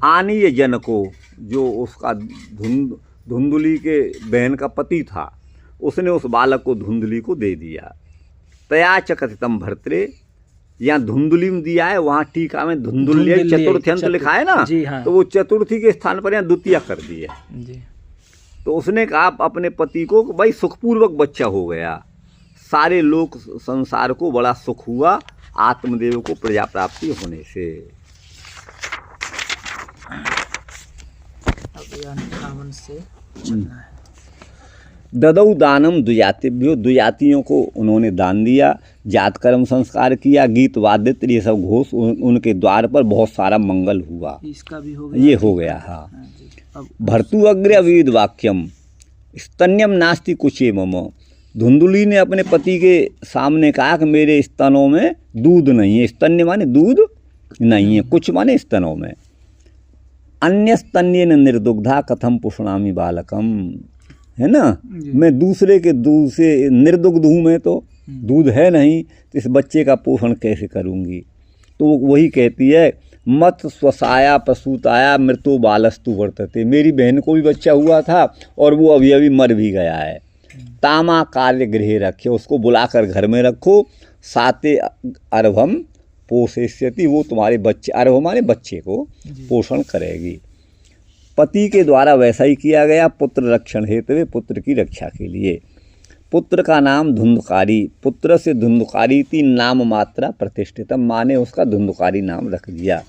आनीय जन को, जो उसका धुंधुली के बहन का पति था, उसने उस बालक को धुंधुली को दे दिया। तया च कथितम भर्तृ, यहाँ धुंधुली में दिया है, वहाँ टीका में धुंधुल्य चतुर्थ्यंत लिखा है ना। हाँ। तो वो चतुर्थी के स्थान पर यहाँ द्वितीय कर दिया। तो उसने कहा अपने पति को, भाई सुखपूर्वक बच्चा हो गया, सारे लोक संसार को बड़ा सुख हुआ आत्मदेव को प्रजा प्राप्ति होने से। अब से चलना है। ददौ दानम द्विजातिभ्यो, द्विजातियों को उन्होंने दान दिया, जात कर्म संस्कार किया, गीत वाद्य ये सब घोष, उनके द्वार पर बहुत सारा मंगल हुआ। इसका भी हो गया, ये हो गया। हाँ। भर्तु अग्रे अविद वाक्यम स्तन्यम नास्ति कुचे मम। धुंधुली ने अपने पति के सामने कहा कि मेरे स्तनों में दूध नहीं है। स्तन्य माने दूध नहीं है, कुछ माने स्तनों में। अन्य स्तन्येन निर्दुग्धा कथम पुष्णामि बालकम, है ना। मैं दूसरे के दूध से निर्दुग्ध हूँ, मैं तो दूध है नहीं, तो इस बच्चे का पोषण कैसे करूँगी। तो वही कहती है, मत स्वसाया प्रसूताया मृतो बालस्तु वर्तते। मेरी बहन को भी बच्चा हुआ था और वो अभी अभी मर भी गया है। तामा कार्य गृह रखे, उसको बुलाकर घर में रखो। साते अर्भम पोषयति, वो तुम्हारे बच्चे, अर्भ माने बच्चे को पोषण करेगी। पति के द्वारा वैसा ही किया गया, पुत्र रक्षण हेतु, पुत्र की रक्षा के लिए। पुत्र का नाम धुंधकारी, पुत्र से धुंधकारी थी, नाम मात्रा प्रतिष्ठितम, माने उसका धुंधकारी नाम रख दिया।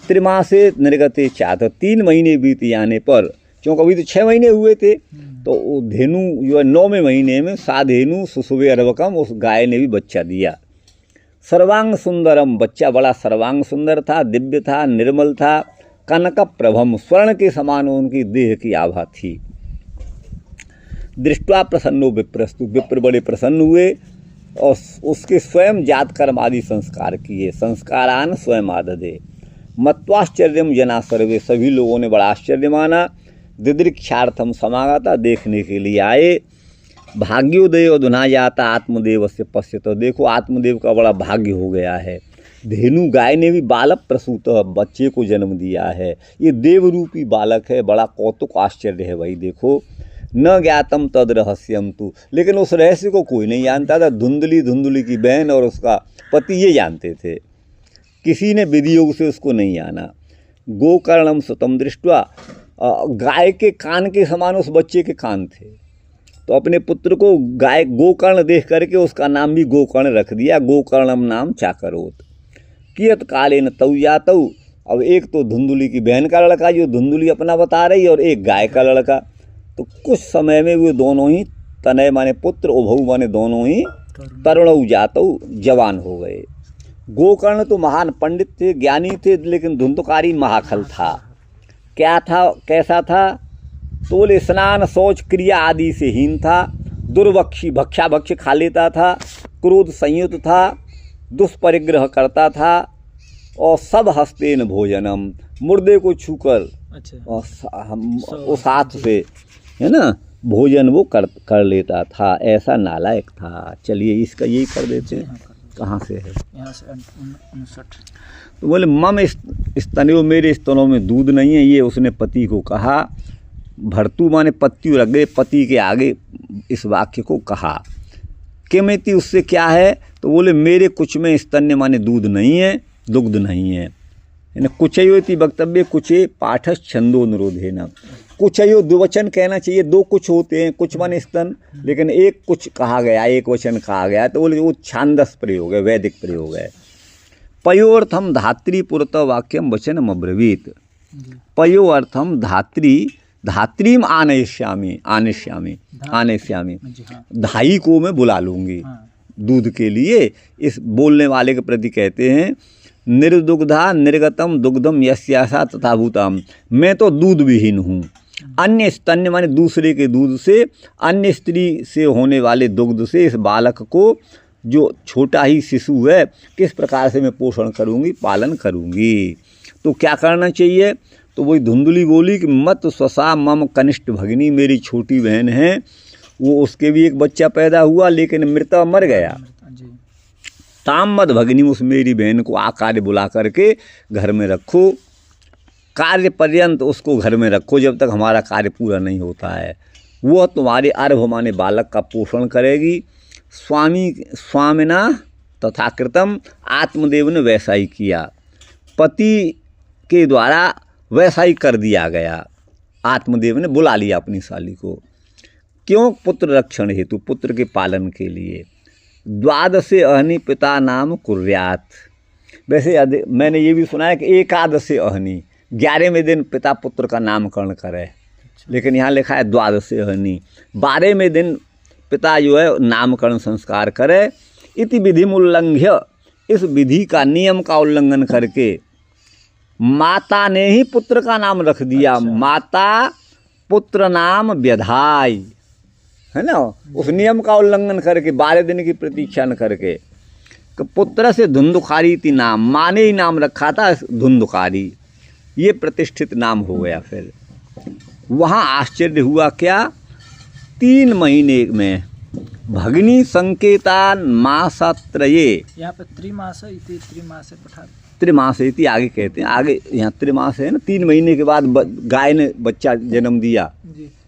त्रिमासे निर्गते चात, 3 महीने बीत जाने पर, क्योंकि अभी तो 6 महीने हुए थे, तो धेनु जो है 9वें महीने में साधेनु सुसुवे अर्वकम, उस गाय ने भी बच्चा दिया। सर्वांग सुंदरम, बच्चा बड़ा सर्वांग सुंदर था, दिव्य था, निर्मल था। कनक प्रभम, स्वर्ण के समान उनकी देह की आभा थी। दृष्टवा प्रसन्नो विप्रस्तु, विप्र बड़े प्रसन्न हुए और उसके स्वयं जात कर्म आदि संस्कार किए। संस्कारान स्वयं आददे। मत्वाश्चर्यम जना सर्वे, सभी लोगों ने बड़ा आश्चर्य माना। दिदृक्षार्थम समागता, देखने के लिए आए। भाग्योदय अधुना जाता आत्मदेव से पश्यत, देखो आत्मदेव का बड़ा भाग्य हो गया है। धेनु गाय ने भी बालक प्रसूत, बच्चे को जन्म दिया है। ये देवरूपी बालक है, बड़ा कौतुक आश्चर्य है भाई। देखो, न ज्ञातम तद रहस्यम तू, लेकिन उस रहस्य को कोई नहीं जानता था। धुंधुली की बहन और उसका पति ये जानते थे, किसी ने विधि योग से उसको नहीं जाना। गोकर्णम सुतम दृष्टवा, गाय के कान के समान उस बच्चे के कान थे, तो अपने पुत्र को गाय गोकर्ण देख करके उसका नाम भी गोकर्ण रख दिया। गोकर्णम नाम चाकरोत। कियत कालेन तौ जातौ, अब एक तो धुंधुली की बहन का लड़का जो धुंधुली अपना बता रही, और एक गाय का लड़का। तो कुछ समय में वो दोनों ही तनय माने पुत्र, उभऊ माने दोनों ही तरुणौ जातौ, जवान हो गए। गोकर्ण तो महान पंडित थे, ज्ञानी थे, लेकिन धुंधकारी महाखल था। क्या था, कैसा था? तो स्नान शौच क्रिया आदि से हीन था। दुर्भक्षी, भक्षा भक्ष खा लेता था, क्रोध संयुक्त था, दुष्परिग्रह करता था, और सब हस्तेन भोजनम, मुर्दे को छूकर अच्छा और उस हाथ से, है ना, भोजन वो कर लेता था। ऐसा नालायक था। चलिए इसका यही कर देते हैं। कहाँ से है? यहाँ से 59। तो बोले मम स्तनयो, मेरे स्तनों में दूध नहीं है। ये उसने पति को कहा। भर्तु माने पति रख गए, पति के आगे इस वाक्य को कहा। किमिति, उससे क्या है? तो बोले मेरे कुछ में स्तन्य माने दूध नहीं है, दुग्ध नहीं है। कुचयो इति वक्तव्य, कुचे पाठस छंदो निरोधे न। कुचयो द्विवचन कहना चाहिए, दो कुछ होते हैं, कुछ माने स्तन, लेकिन एक कुछ कहा गया, एक वचन कहा गया, तो बोले वो छांदस प्रयोग है, वैदिक प्रयोग है। पयोर्थम धात्री पुरत वाक्यम वचनम अब्रवीत। पयो अर्थम धात्री, धात्रीम आनयिष्यामि, आनयिष्यामि, धाई को मैं बुला लूँगी दूध के लिए। इस बोलने वाले के प्रति कहते हैं निर्दुग्धा निर्गतम दुग्धम यस्यासा तथा भूतम, मैं तो दूध विहीन हूँ। अन्य स्तन्य माने दूसरे के दूध से, अन्य स्त्री से होने वाले दुग्ध से इस बालक को, जो छोटा ही शिशु है, किस प्रकार से मैं पोषण करूँगी, पालन करूँगी। तो क्या करना चाहिए? तो वही धुंधली बोली कि मत स्वसा मम कनिष्ठ भगिनी, मेरी छोटी बहन है, वो उसके भी एक बच्चा पैदा हुआ लेकिन मृता मर गया। ताम मत भगिनी, उस मेरी बहन को आकार्य बुला करके घर में रखो, कार्य पर्यंत उसको घर में रखो, जब तक हमारा कार्य पूरा नहीं होता है। वह तुम्हारे अर्भ माने बालक का पोषण करेगी। स्वामिना तथा कृतम, आत्मदेव ने वैसा ही किया, पति के द्वारा वैसा ही कर दिया गया। आत्मदेव ने बुला लिया अपनी साली को। क्यों? पुत्र रक्षण हेतु, पुत्र के पालन के लिए। द्वादशे अहनि पिता नाम कुर्यात। वैसे मैंने ये भी सुना है कि एकादशे अहनि, 11वें दिन पिता पुत्र का नामकरण करे, लेकिन यहाँ लिखा है द्वादशे अहनि, 12वें दिन पिता जो है नामकरण संस्कार करे। इति विधि उल्लंघ्य, इस विधि का, नियम का उल्लंघन करके माता ने ही पुत्र का नाम रख दिया। माता पुत्र नाम व्यधाई, है ना, उस नियम का उल्लंघन करके 12 दिन की प्रतीक्षा न करके। तो पुत्र से धुंधुकारी थी नाम, माँ ने ही नाम रखा था धुंधुकारी, ये प्रतिष्ठित नाम हो गया। फिर वहाँ आश्चर्य हुआ क्या? 3 महीने में भगिनी संकेता मासत्रये, यहाँ पे त्रिमास इति, त्रिमास पठा, त्रिमास इति आगे कहते हैं, आगे यहाँ त्रिमास है ना, 3 महीने के बाद गाय ने बच्चा जन्म दिया।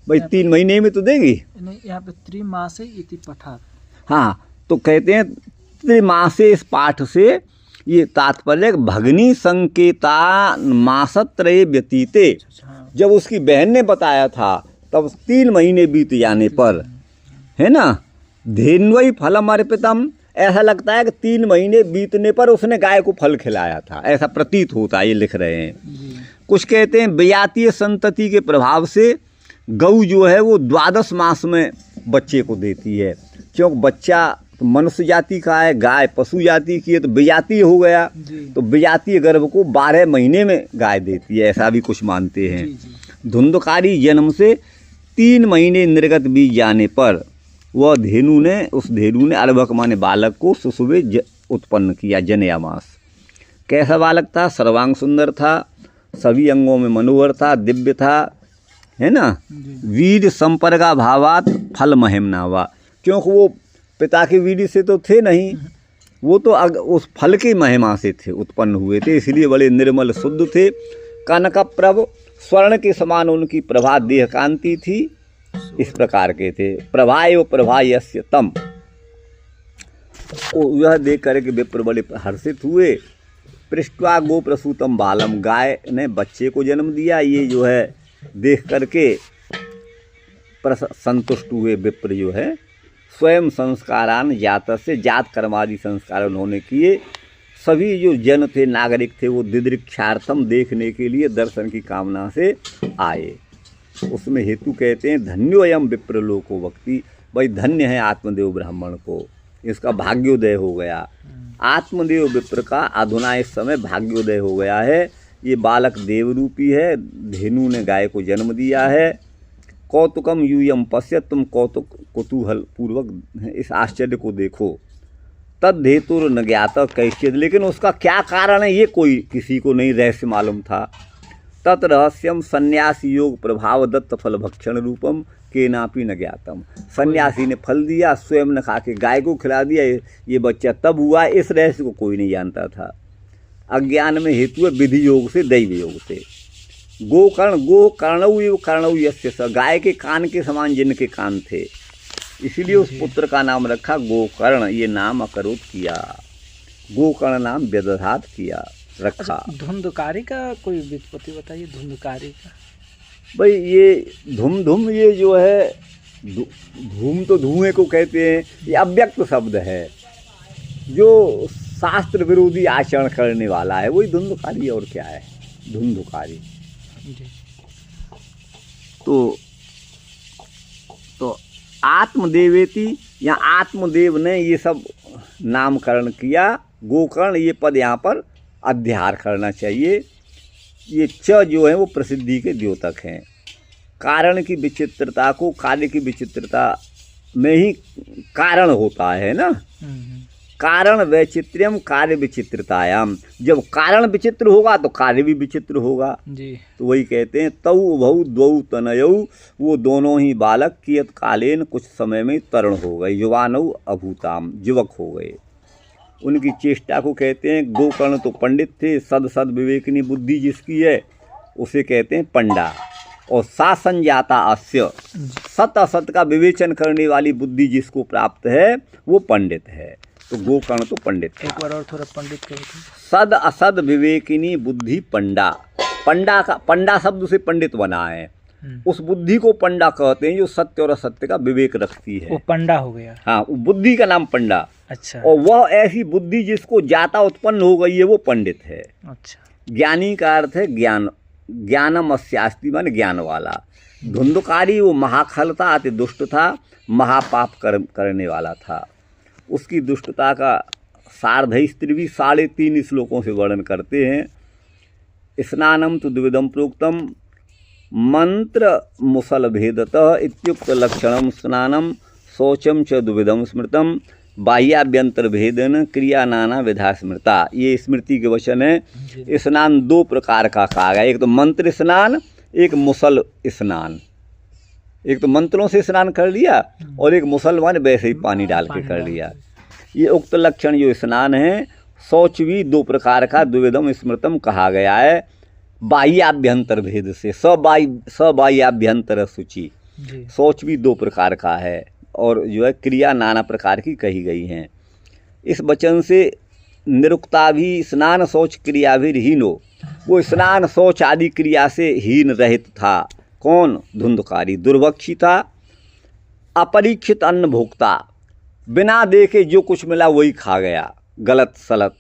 भाई 3 महीने में तो देगी नहीं, यहाँ पे त्रिमासे इति पठा। हाँ, तो कहते हैं त्रिमासे, इस पाठ से ये तात्पर्य भगनी संकेता मासत्रये व्यतीते। जब उसकी बहन ने बताया था तब 3 महीने बीत जाने पर, है ना, धेन्वई फलम अर्पितम, ऐसा लगता है कि 3 महीने बीतने पर उसने गाय को फल खिलाया था, ऐसा प्रतीत होता है। ये लिख रहे हैं। कुछ कहते हैं विजातीय संतति के प्रभाव से गऊ जो है वो 12 मास में बच्चे को देती है, क्योंकि बच्चा तो मनुष्य जाति का है, गाय पशु जाति की है, तो विजातीय हो गया, तो विजातीय गर्भ को 12 महीने में गाय देती है, ऐसा भी कुछ मानते हैं। धुंधकारी जन्म से 3 महीने निर्गत बीत जाने पर वह धेनु ने, उस धेनु ने अर्भक माने बालक को सुसुबे उत्पन्न किया, जनयामास। कैसा बालक था? सर्वांग सुंदर था, सभी अंगों में मनोहर था, दिव्य था, है ना। वीर संपर्गा भावात फल महिमना हुआ, क्योंकि वो पिता के वीर से तो थे नहीं, वो तो उस फल की महिमा से थे, उत्पन्न हुए थे, इसलिए बड़े निर्मल शुद्ध थे। कनकप्रभ, स्वर्ण के समान उनकी प्रभा, देह कांति थी, इस प्रकार के थे। प्रभायो प्रभा यस्य तम, यह देख करके विप्र बड़े हर्षित हुए। पृष्ठवा गो प्रसूतम बालम, गाय ने बच्चे को जन्म दिया, ये जो है देख करके संतुष्ट हुए विप्र जो है। स्वयं संस्कारान जात से, जात कर्मादि संस्कार उन्होंने किए। सभी जो जन थे, नागरिक थे, वो दिदृक्षार्थम, देखने के लिए, दर्शन की कामना से आए। उसमें हेतु कहते हैं धन्योयम विप्र लोको वक्ति, भाई धन्य है आत्मदेव ब्राह्मण को, इसका भाग्योदय हो गया। आत्मदेव विप्र का अधुना इस समय भाग्योदय हो गया है। ये बालक देवरूपी है, धेनु ने गाय को जन्म दिया है। कौतुकम यूयम पश्य, तुम कौतुक कुतूहल पूर्वक इस आश्चर्य को देखो। तद हेतुर न ज्ञात कैश्चिद, लेकिन उसका क्या कारण है ये कोई किसी को नहीं रहस्य मालूम था। तत् रहस्यम संन्यास योग प्रभाव दत्त फल भक्षण रूपम केनापि न ज्ञातम। सन्यासी ने फल दिया, स्वयं ने खा के गाय को खिला दिया, ये बच्चा तब हुआ, इस रहस्य को कोई नहीं जानता था। अज्ञान में हेतु है विधि योग से, दैव योग से। गोकर्ण, गो कर्णऊ यस्य स, गाय के कान के समान जिनके कान थे, इसीलिए उस पुत्र का नाम रखा गोकर्ण। ये नाम अकरोत किया, गोकर्ण नाम व्यदधात किया रखा। धुंधकारी का कोई व्युत्पत्ति बताइए, धुंधकारी का। भाई ये धुम ये जो है, धूम तो धुएं को कहते हैं, ये अव्यक्त शब्द है जो शास्त्र विरोधी आचरण करने वाला है, वही धुंधकारी। और क्या है धुंधकारी? तो आत्मदेवेति या आत्मदेव ने ये सब नामकरण किया। गोकर्ण ये पद यहाँ पर अध्यार करना चाहिए। ये च जो है वो प्रसिद्धि के द्योतक हैं। कारण की विचित्रता को कार्य की विचित्रता में ही कारण होता है ना। कारण वैचित्र्यम कार्य विचित्रतायाम, जब कारण विचित्र होगा तो कार्य भी विचित्र होगा जी। तो वही कहते हैं तौ उभौ द्वौ तनयौ, वो दोनों ही बालक कियत कालेन, कुछ समय में तरुण हो गए। युवानौ अभूताम, युवक हो गए। उनकी चेष्टा को कहते हैं। गोकर्ण तो पंडित थे, सद विवेकिनी बुद्धि जिसकी है उसे कहते हैं पंडा। और सा संजाता अस्य, सत असत का विवेचन करने वाली बुद्धि जिसको प्राप्त है वो पंडित है। तो गोकर्ण तो पंडित। एक बार और थोड़ा पंडित कहो। सद असद विवेकिनी बुद्धि पंडा। पंडा का, पंडा शब्द से पंडित बना है। उस बुद्धि को पंडा कहते हैं जो सत्य और असत्य का विवेक रखती है। वो पंडा हो गया। हाँ, बुद्धि का नाम पंडा। अच्छा। और वह ऐसी बुद्धि जिसको जाता उत्पन्न हो गई है वो पंडित है। अच्छा। ज्ञानी का अर्थ है ज्ञान, ज्ञानम अस्यास्ति माने ज्ञान वाला। धुंधकारी वो महाखल था, अति दुष्ट था, महापाप करने वाला था। उसकी दुष्टता का सार्धस्त्री भी 3.5 श्लोकों से वर्णन करते हैं। स्नानम तो द्विविधम प्रोक्तम मंत्र मुसल भेदतः इत्युक्त लक्षणम स्नानम शौचम च द्विविधम स्मृतम बाह्याभ्यंतर भेदन क्रिया नाना विधा स्मृता। ये स्मृति के वचन है। स्नान 2 प्रकार का कहा गया, एक तो मंत्र स्नान, एक मुसल स्नान। एक तो मंत्रों से स्नान कर लिया और एक मुसलमान वैसे ही पानी डाल के कर लिया। ये उक्त लक्षण जो स्नान है, शौच भी 2 प्रकार का द्विविधम स्मृतम कहा गया है। बाह्याभ्यंतर भेद से, सबाह्याभ्यंतर शुचि। शौच भी 2 प्रकार का है और जो है क्रिया नाना प्रकार की कही गई हैं। इस वचन से निरुक्ता भी स्नान शौच क्रिया भी हीनो, वो स्नान शौच आदि क्रिया से हीन रहित था। कौन? धुंधकारी। दुर्भक्षी था, अपरीक्षित अन्न भोक्ता, बिना देखे जो कुछ मिला वही खा गया, गलत सलत।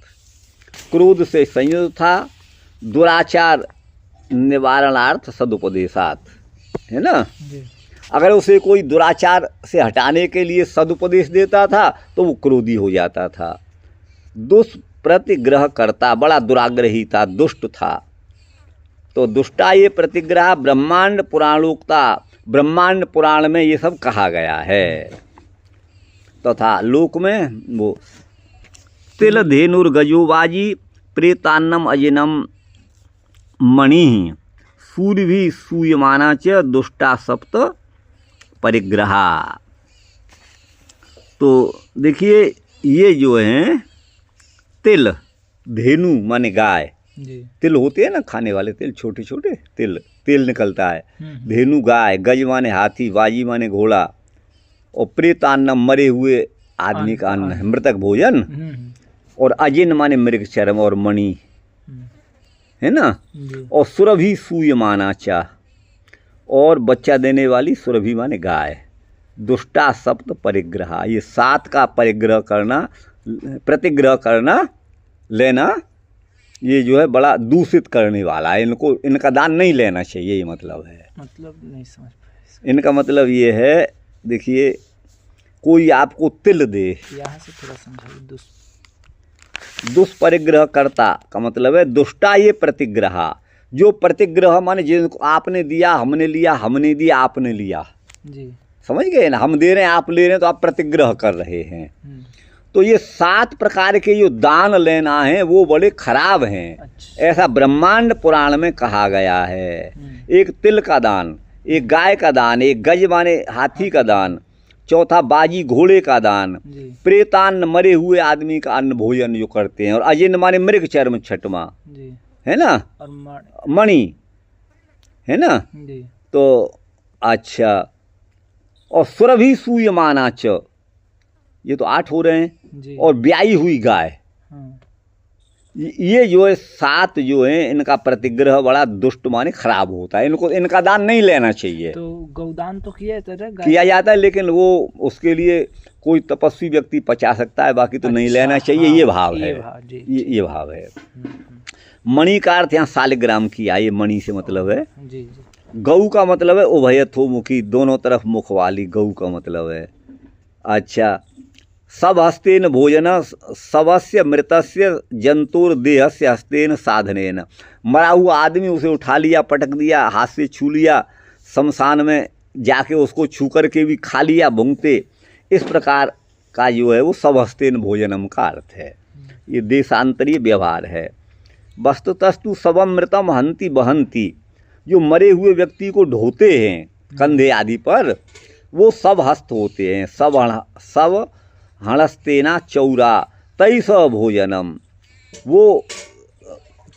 क्रोध से संयुक्त था, दुराचार निवारणार्थ सदुपदेशात, है ना। अगर उसे कोई दुराचार से हटाने के लिए सदुपदेश देता था तो वो क्रोधी हो जाता था। दुष्प्रतिग्रह करता, बड़ा दुराग्रही था, दुष्ट था। तो दुष्टा ये प्रतिग्रह ब्रह्मांड पुराणोक्ता, ब्रह्मांड पुराण में ये सब कहा गया है। तथा लोक में वो तिल धेनुर्गजोबाजी प्रेतान्नम अजिनम मणि सूर्य भी सूयमाना च दुष्टा सप्त परिग्रहा। तो देखिए ये जो है तिल, धेनु माने गाय, तिल होते हैं ना खाने वाले तिल, छोटे छोटे तेल निकलता है। धेनु गाय, गज माने हाथी, बाजी माने घोड़ा, और प्रेतान्नम मरे हुए आदमी का अन्न है, मृतक भोजन। और अजिन माने मृग चर्म और मणि, है ना। और सुरभि सूयमाना चा, और बच्चा देने वाली सुरभि माने गाय। दुष्टा सप्त परिग्रह, ये 7 का परिग्रह करना, प्रतिग्रह करना, लेना, ये जो है बड़ा दूषित करने वाला है। इनको, इनका दान नहीं लेना चाहिए, ये मतलब है। मतलब नहीं समझ पाए। इनका मतलब ये है, देखिए कोई आपको तिल दे, यहाँ से थोड़ा समझाइए। दुष्परिग्रह करता का मतलब है दुष्टा ये प्रतिग्रह, जो प्रतिग्रह माने जिनको आपने दिया, हमने लिया, हमने दिया, आपने लिया, जी। समझ गए ना, हम दे रहे हैं, आप ले रहे हैं, तो आप प्रतिग्रह कर रहे हैं। तो ये 7 प्रकार के जो दान लेना है वो बड़े खराब हैं। अच्छा। ऐसा ब्रह्मांड पुराण में कहा गया है। एक तिल का दान, एक गाय का दान, एक गज माने हाथी का दान, चौथा बाजी घोड़े का दान, जी। प्रेतान्न मरे हुए आदमी का अन्न भोजन जो करते हैं, और अजिन्न माने मृग चर्म छठमा, जी। है ना, और मणि, है ना, जी। तो अच्छा, और सुरभि सूयमाना च, ये तो 8 हो रहे हैं, जी। और ब्याई हुई गाय, हाँ। ये जो है 7 जो है, इनका प्रतिग्रह बड़ा दुष्ट माने खराब होता है, इनको इनका दान नहीं लेना चाहिए। तो गौदान तो किया किया जाता है, लेकिन वो उसके लिए कोई तपस्वी व्यक्ति पचा सकता है, बाकी तो नहीं अच्छा, लेना चाहिए। हाँ, ये भाव है, जी, ये भाव है। मणि का अर्थ यहाँ शालिग्राम किया, ये मणि से मतलब है। जी, जी। गऊ का मतलब है उभयथो मुखी, दोनों तरफ मुख वाली गऊ का मतलब है। अच्छा, सब हस्तेन भोजन सबस्य मृतस्य जंतुर देहस्य हस्तेन साधनेन, मरा हुआ आदमी उसे उठा लिया, पटक दिया, हाथ से छू लिया, शमशान में जाके उसको छू करके भी खा लिया भूंगते, इस प्रकार का जो है वो सब हस्तेन भोजनम का अर्थ है। ये देशांतरीय व्यवहार है। वस्तुतस्तु सबम मृतम हंति बहंती, जो मरे हुए व्यक्ति को ढोते हैं कंधे आदि पर, वो सब हस्त होते हैं। सब हणस्तेना चौरा तैस भोजनम, वो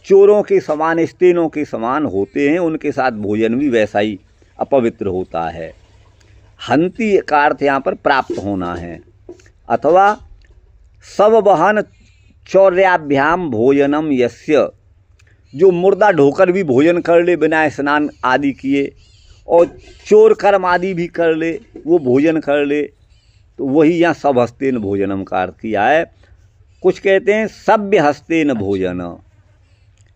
चोरों के समान, स्तेनों के समान होते हैं, उनके साथ भोजन भी वैसा ही अपवित्र होता है। हंति का अर्थ यहाँ पर प्राप्त होना है। अथवा सब बहन चौर्याभ्याम भोजनम यस्य, जो मुर्दा ढोकर भी भोजन कर ले बिना स्नान आदि किए, और चोर कर्म आदि भी कर ले, वो भोजन कर ले, तो वही यहाँ सब हस्तेन भोजनम का अर्थ किया है। कुछ कहते हैं सभ्य हस्तेन भोजन,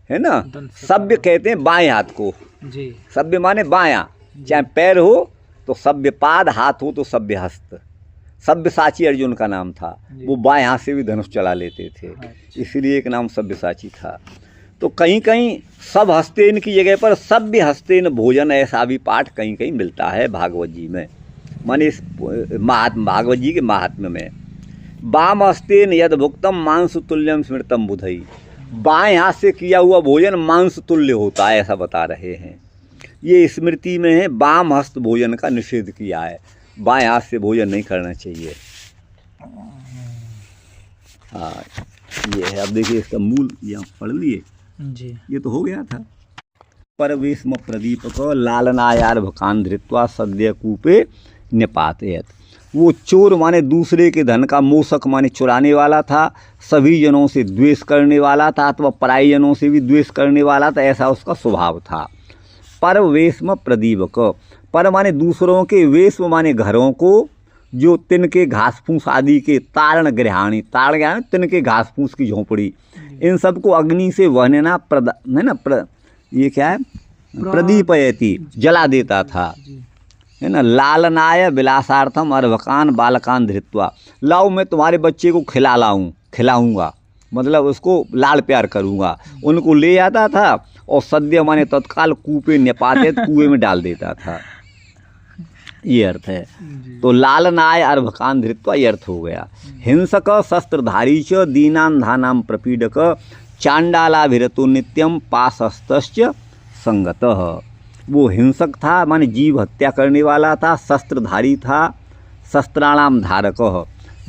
है ना, सभ्य कहते हैं बाएं हाथ को, जी। सभ्य माने बायां, चाहे पैर हो तो सभ्य पाद, हाथ हो तो सभ्य हस्त। सब्यसाची अर्जुन का नाम था, वो बाएं हाथ से भी धनुष चला लेते थे, इसलिए एक नाम सब्यसाची था। तो कहीं कहीं सब हस्तेन की जगह पर सभ्य हस्तेन भोजन, ऐसा भी पाठ कहीं कहीं मिलता है भागवत जी में, माने इस भागवत जी के महात्म्य में। बाम हस्तेन यद भुक्तम मांस तुल्यम स्मृतम बुधई, बाएं हाथ से किया हुआ भोजन मांस तुल्य होता है, ऐसा बता रहे हैं। ये स्मृति में है, बाम हस्त भोजन का निषेध किया है, बाएं हाथ से भोजन नहीं करना चाहिए। हाँ, ये है। अब देखिए इसका मूल यहाँ पढ़ लिए जी, ये तो हो गया था। परवेश्म प्रदीपक लालनायार भकान धृत्वा सद्य कूपे निपातयत, वो चोर माने दूसरे के धन का, मोसक माने चुराने वाला था, सभी जनों से द्वेष करने वाला था, अथवा पराई जनों से भी द्वेष करने वाला था, ऐसा उसका स्वभाव था। परवेश्म प्रदीपक, पर माने दूसरों के, वेश्म माने घरों को, जो तिनके घास फूस आदि के, तारण गृहाणी, ताड़ गृहाणी तिनके घास फूस की झोंपड़ी, इन सबको अग्नि से वहनना है ना, ये क्या है, प्रदीपयति, जला देता था, है ना। लालनाय विलासार्थम अर्भकान बालकान धृत्वा, लाओ मैं तुम्हारे बच्चे को खिलाऊंगा, मतलब उसको लाल प्यार करूंगा, उनको ले आता था, और सद्य माने तत्काल कूपे निपाते, कुएं में डाल देता था, ये अर्थ है। तो लालनाय अर्भकान धृत्वा, ये अर्थ हो गया। हिंसक शस्त्रधारी च दीनान धानाम प्रपीडक चांडालाभिरतो नित्यम पाशस्तश्च संगतः, वो हिंसक था, माने जीव हत्या करने वाला था, शस्त्रधारी था, शस्त्राणाम धारक,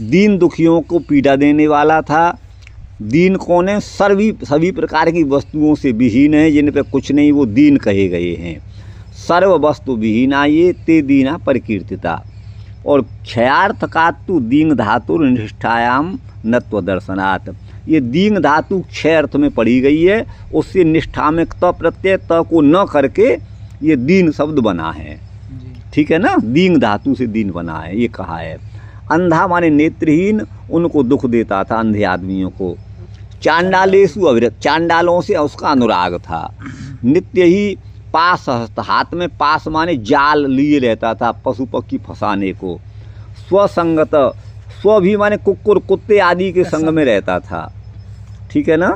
दीन दुखियों को पीड़ा देने वाला था। दीन कौन है, सभी प्रकार की वस्तुओं से विहीन है, जिन पे कुछ नहीं, वो दीन कहे गए हैं। सर्व वस्तु विहीना ये ते दीना परिकीर्तिता, और क्षयार्थ का तु दींग धातु निष्ठायाम नत्व दर्शनात्, ये दींग धातु क्षय अर्थ में पड़ी गई है, उससे निष्ठा में त प्रत्यय त को न करके ये दीन शब्द बना है, ठीक है ना, दींग धातु से दीन बना है, ये कहा है। अंधा माने नेत्रहीन, उनको दुख देता था, अंधे आदमियों को। चांडालेसु अविरत, चांडालों से उसका अनुराग था। नित्य ही पास, हाथ में पास माने जाल लिए रहता था, पशु पक्षी फंसाने को। स्वसंगत, स्व भी माने कुक्कुर कुत्ते आदि के संग में रहता था, ठीक है ना।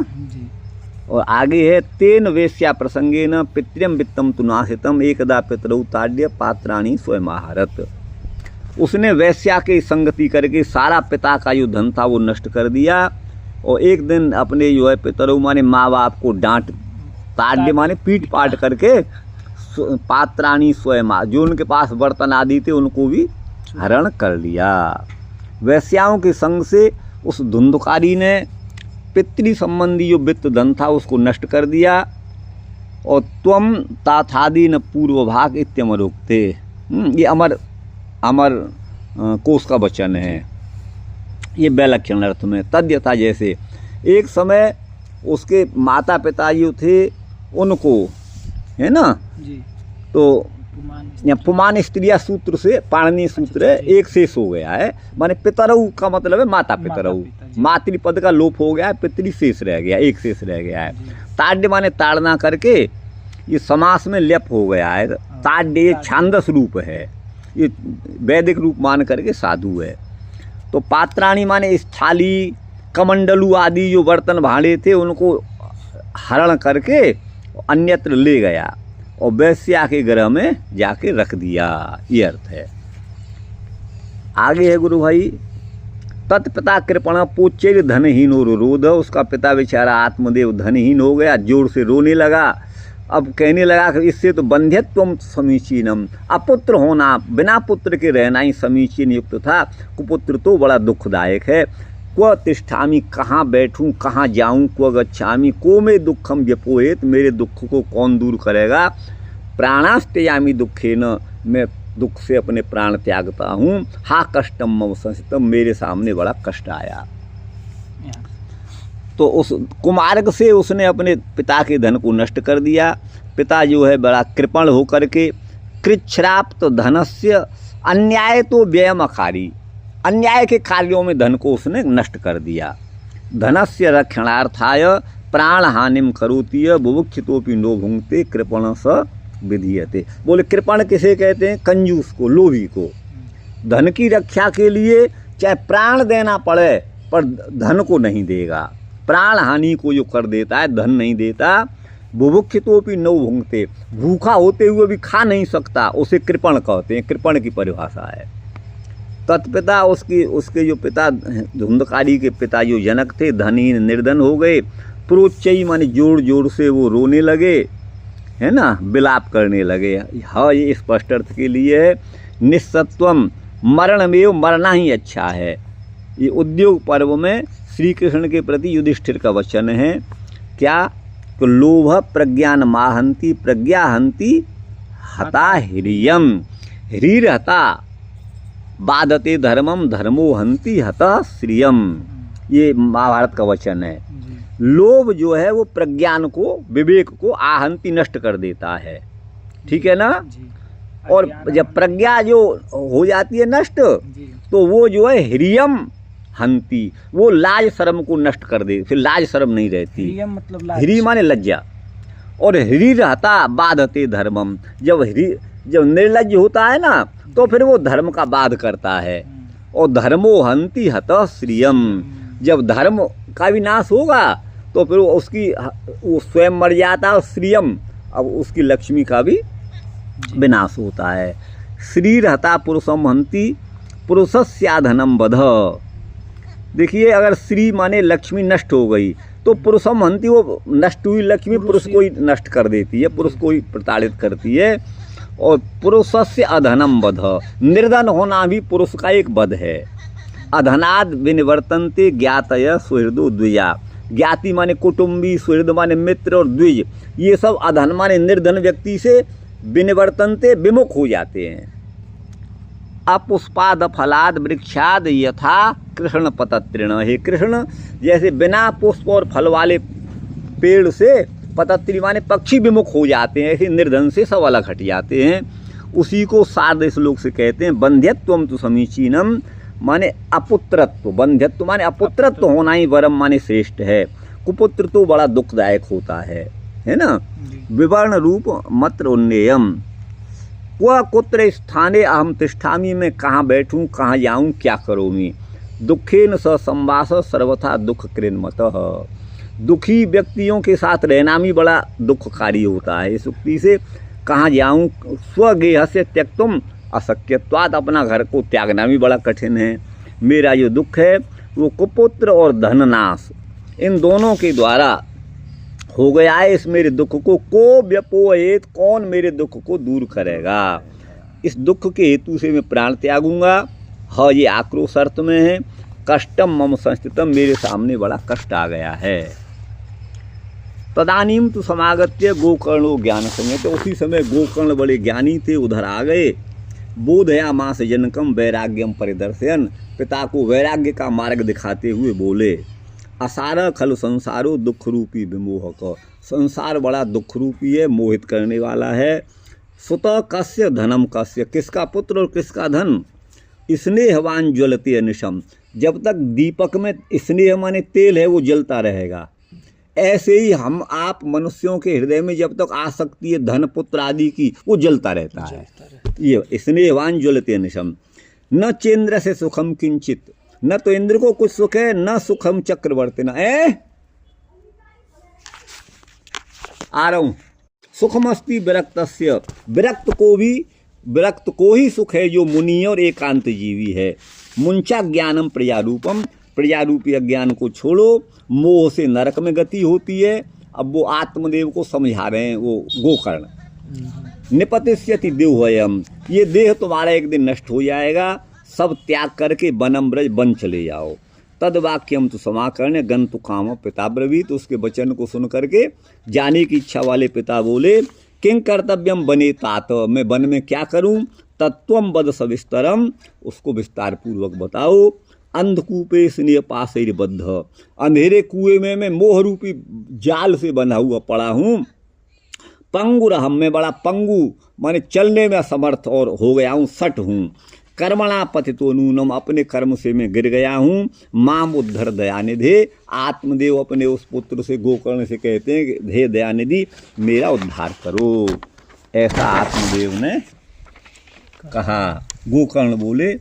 और आगे है तेन वेश्या प्रसंगेन पितृम वित्तम तुनाशितम एकदा पितरौ ताड्य पात्राणी स्वयमाहरत। उसने वेश्या की संगति करके सारा पिता का जो धन था वो नष्ट कर दिया और एक दिन अपने जो है पितरौ माने माँ बाप को डांट ताड्य माने पीट पाट करके पात्राणी स्वयं जो उनके पास बर्तन आदि थे उनको भी हरण कर लिया। वैश्याओं के संग से उस धुंधकारी ने पितृ संबंधी जो वित्त धन था उसको नष्ट कर दिया। और त्वम ताथादि न पूर्व भाग इत्यमरोक्ते, ये अमर कोश का वचन है, ये वैलक्षण अर्थ में। तद्यथा जैसे एक समय उसके माता पिता जो थे उनको, है ना जी, तो पुमान स्त्रिया सूत्र से पाणिनि सूत्र एक शेष हो गया है, माने पितरऊ का मतलब है माता पितरऊ, मातृपद का लोप हो गया है, पितृ शेष रह गया, एक शेष रह गया है। ताड्य माने ताड़ना करके ये समास में लेप हो गया है। ताड्य ये छांदस रूप है, ये वैदिक रूप मान करके साधु है। तो पात्राणी माने इस थाली कमंडलू आदि जो बर्तन भांडे थे उनको हरण करके अन्यत्र ले गया और वैश्या के गृह में जाके रख दिया, ये अर्थ है। आगे है गुरु भाई, तत्पिता कृपणा पोचेर धनहीनो रोध, उसका पिता बेचारा आत्मदेव धनहीन हो गया, जोर से रोने लगा। अब कहने लगा कि इससे तो बंध्यत्वम समीचीनम, अपुत्र होना, बिना पुत्र के रहना ही समीचीन युक्त था, कुपुत्र तो बड़ा दुखदायक है। क्व तिष्ठामि, कहाँ बैठूं, कहाँ जाऊं, क्व गच्छामि, को मे दुखम व्यपोहेत, मेरे दुख को कौन दूर करेगा। प्राणास्त्ययामि दुखेन, मैं दुख से अपने प्राण त्यागता हूँ। हा कष्टम मम संसितम, मेरे सामने बड़ा कष्ट आया। तो उस कुमार्ग से उसने अपने पिता के धन को नष्ट कर दिया। पिता जो है बड़ा कृपण होकर के कृच्छ्राप्त धनस्य अन्याय तो व्ययम अखारी, अन्याय के कार्यों में धन को उसने नष्ट कर दिया। धनस्य रक्षणार्थाय प्राण हानिम करोति बुभुक्षितोपि नो भुंक्ते कृपण स विधीयते। बोले कृपण किसे कहते हैं? कंजूस को, लोभी को। धन की रक्षा के लिए चाहे प्राण देना पड़े पर धन को नहीं देगा। प्राण हानि को जो कर देता है, धन नहीं देता। बुभुक्षितोपि नो भुंक्ते, भूखा होते हुए भी खा नहीं सकता, उसे कृपण कहते हैं, कृपण की परिभाषा है। तत्पिता उसके जो पिता धुंधकारी के पिता जो जनक थे धनहीन निर्धन हो गए। प्रोच्चयी माने जोर जोर से वो रोने लगे, है ना, विलाप करने लगे। हाँ, ये स्पष्ट अर्थ के लिए है। निस्सत्वम, मरणमेव, मरना ही अच्छा है। ये उद्योग पर्व में श्री कृष्ण के प्रति युधिष्ठिर का वचन है। क्या? तो लोभ प्रज्ञान माहंती, प्रज्ञा हंती हता ह्रियम, ह्रीर हता बाधते धर्मम, धर्मो हंति हतः श्रियम। ये महाभारत का वचन है। लोभ जो है वो प्रज्ञान को, विवेक को आहंति, नष्ट कर देता है, ठीक है ना। और जब प्रज्ञा जो हो जाती है नष्ट, तो वो जो है ह्रियम हंति, वो लाज शर्म को नष्ट कर दे, फिर लाज शर्म नहीं रहती। मतलब ह्री माने लज्जा, और ह्री रहता बाधते धर्मम, जब निर्लज्ज होता है ना तो फिर वो धर्म का बाध करता है। और धर्मो हंति हतः श्रियम, जब धर्म का विनाश होगा तो फिर वो स्वयं मर जाता है। श्रियम, अब उसकी लक्ष्मी का भी विनाश होता है। श्री रहता पुरुषम हंति, पुरुषस्याधनम बध। देखिए, अगर श्री माने लक्ष्मी नष्ट हो गई तो पुरुषम हंति, वो नष्ट हुई लक्ष्मी पुरुष को ही नष्ट कर देती है, पुरुष को ही प्रताड़ित करती है। और पुरुषस्य अधनम बध, निर्धन होना भी पुरुष का एक बध है। अधनाद विनिवर्तन्ते ज्ञातय सुहृदो द्विजा, ज्ञाति माने कुटुंबी, सुहृद माने मित्र, और द्विज ये सब अधन माने निर्धन व्यक्ति से विनिवर्तन्ते, विमुख हो जाते हैं। अपुष्पाद फलाद वृक्षाद यथा कृष्ण पतत्रिण, हे कृष्ण, जैसे बिना पुष्प और फल वाले पेड़ से पतत्री माने पक्षी विमुख हो जाते हैं, ऐसे निर्धन से सब अलग हट जाते हैं। उसी को सार्ध श्लोक से कहते हैं बंध्यत्वम तु समीचीनम, माने अपुत्रत्व। बंध्यत्व माने अपुत्रत्व होना ही वरम माने श्रेष्ठ है। कुपुत्र तो बड़ा दुखदायक होता है ना। विवर्ण रूप मत्र उन्नेयम, क्व कुत्र स्थाने अहम तिष्ठामि, मैं कहाँ बैठूं, कहाँ जाऊं, क्या करोमि। दुखेन स संवास सर्वथा दुख कृन्मतः, दुखी व्यक्तियों के साथ रहना भी बड़ा दुखकारी होता है। इस उक्ति से कहाँ जाऊँ, स्वगेह से त्यक्तुम अशक्यत्वात्, अपना घर को त्यागना भी बड़ा कठिन है। मेरा जो दुख है वो कुपुत्र और धननाश, इन दोनों के द्वारा हो गया है। इस मेरे दुख को व्यपोएत, कौन मेरे दुख को दूर करेगा। इस दुख के हेतु से मैं प्राण त्यागूंगा। हाँ, ये आक्रोश अर्थ में है। कष्टम मम संस्थितम, मेरे सामने बड़ा कष्ट आ गया है। तदानीम तो समागत्य गोकर्णो ज्ञान संयत, तो उसी समय गोकर्ण बड़े ज्ञानी थे, उधर आ गए। बोधया मास जनकम वैराग्यम परिदर्शयन, पिता को वैराग्य का मार्ग दिखाते हुए बोले, असार खल संसारो दुख रूपी विमोहक, संसार बड़ा दुख रूपी है, मोहित करने वाला है। सुत कस्य धनम कस्य, किसका पुत्र और किसका धन। स्नेहवान ज्वलते अनिशम, जब तक दीपक में स्नेह माने तेल है वो जलता रहेगा, ऐसे ही हम आप मनुष्यों के हृदय में जब तक आसक्ति है धन पुत्र आदि की, वो जलता रहता है। ये स्नेहवान ज्वलते अनिशम। न चेन्द्र से सुखम किंचित, न तो इंद्र को कुछ सुख है, न सुखम चक्रवर्ती न आ रहा हूं। सुखमस्ति विरक्तस्य, विरक्त को ही सुख है जो मुनि और एकांत जीवी है। मुंचा ज्ञानम प्रजारूपम, प्रजारूपी अज्ञान को छोड़ो, मोह से नरक में गति होती है। अब वो आत्मदेव को समझा रहे हैं वो गोकर्ण। निपतिष्यति देवहयम, ये देह तुम्हारा एक दिन नष्ट हो जाएगा, सब त्याग करके बनम ब्रज बन चले जाओ। तद वाक्यम तो समाकर्ण गंतु काम पिता ब्रवीत, उसके वचन को सुन करके जाने की इच्छा वाले पिता बोले, किंग कर्तव्यम बने तात, मैं वन में क्या करूं। तत्वम बद सविस्तरम, उसको विस्तार पूर्वक बताओ। अंधकूपे स्नेह पाशैर बद्ध, अंधेरे कुएं में मैं मोह रूपी जाल से बंधा हुआ पड़ा हूँ। पंगु रहम, मैं बड़ा पंगु माने चलने में असमर्थ और हो गया हूँ, सट हूँ। कर्मणा पतितो नूनम, अपने कर्म से मैं गिर गया हूँ। माम उद्धर दयानिधे, आत्मदेव अपने उस पुत्र से गोकर्ण से कहते हैं कि हे दयानिधि मेरा उद्धार करो। ऐसा आत्मदेव ने कहा। गोकर्ण बोले,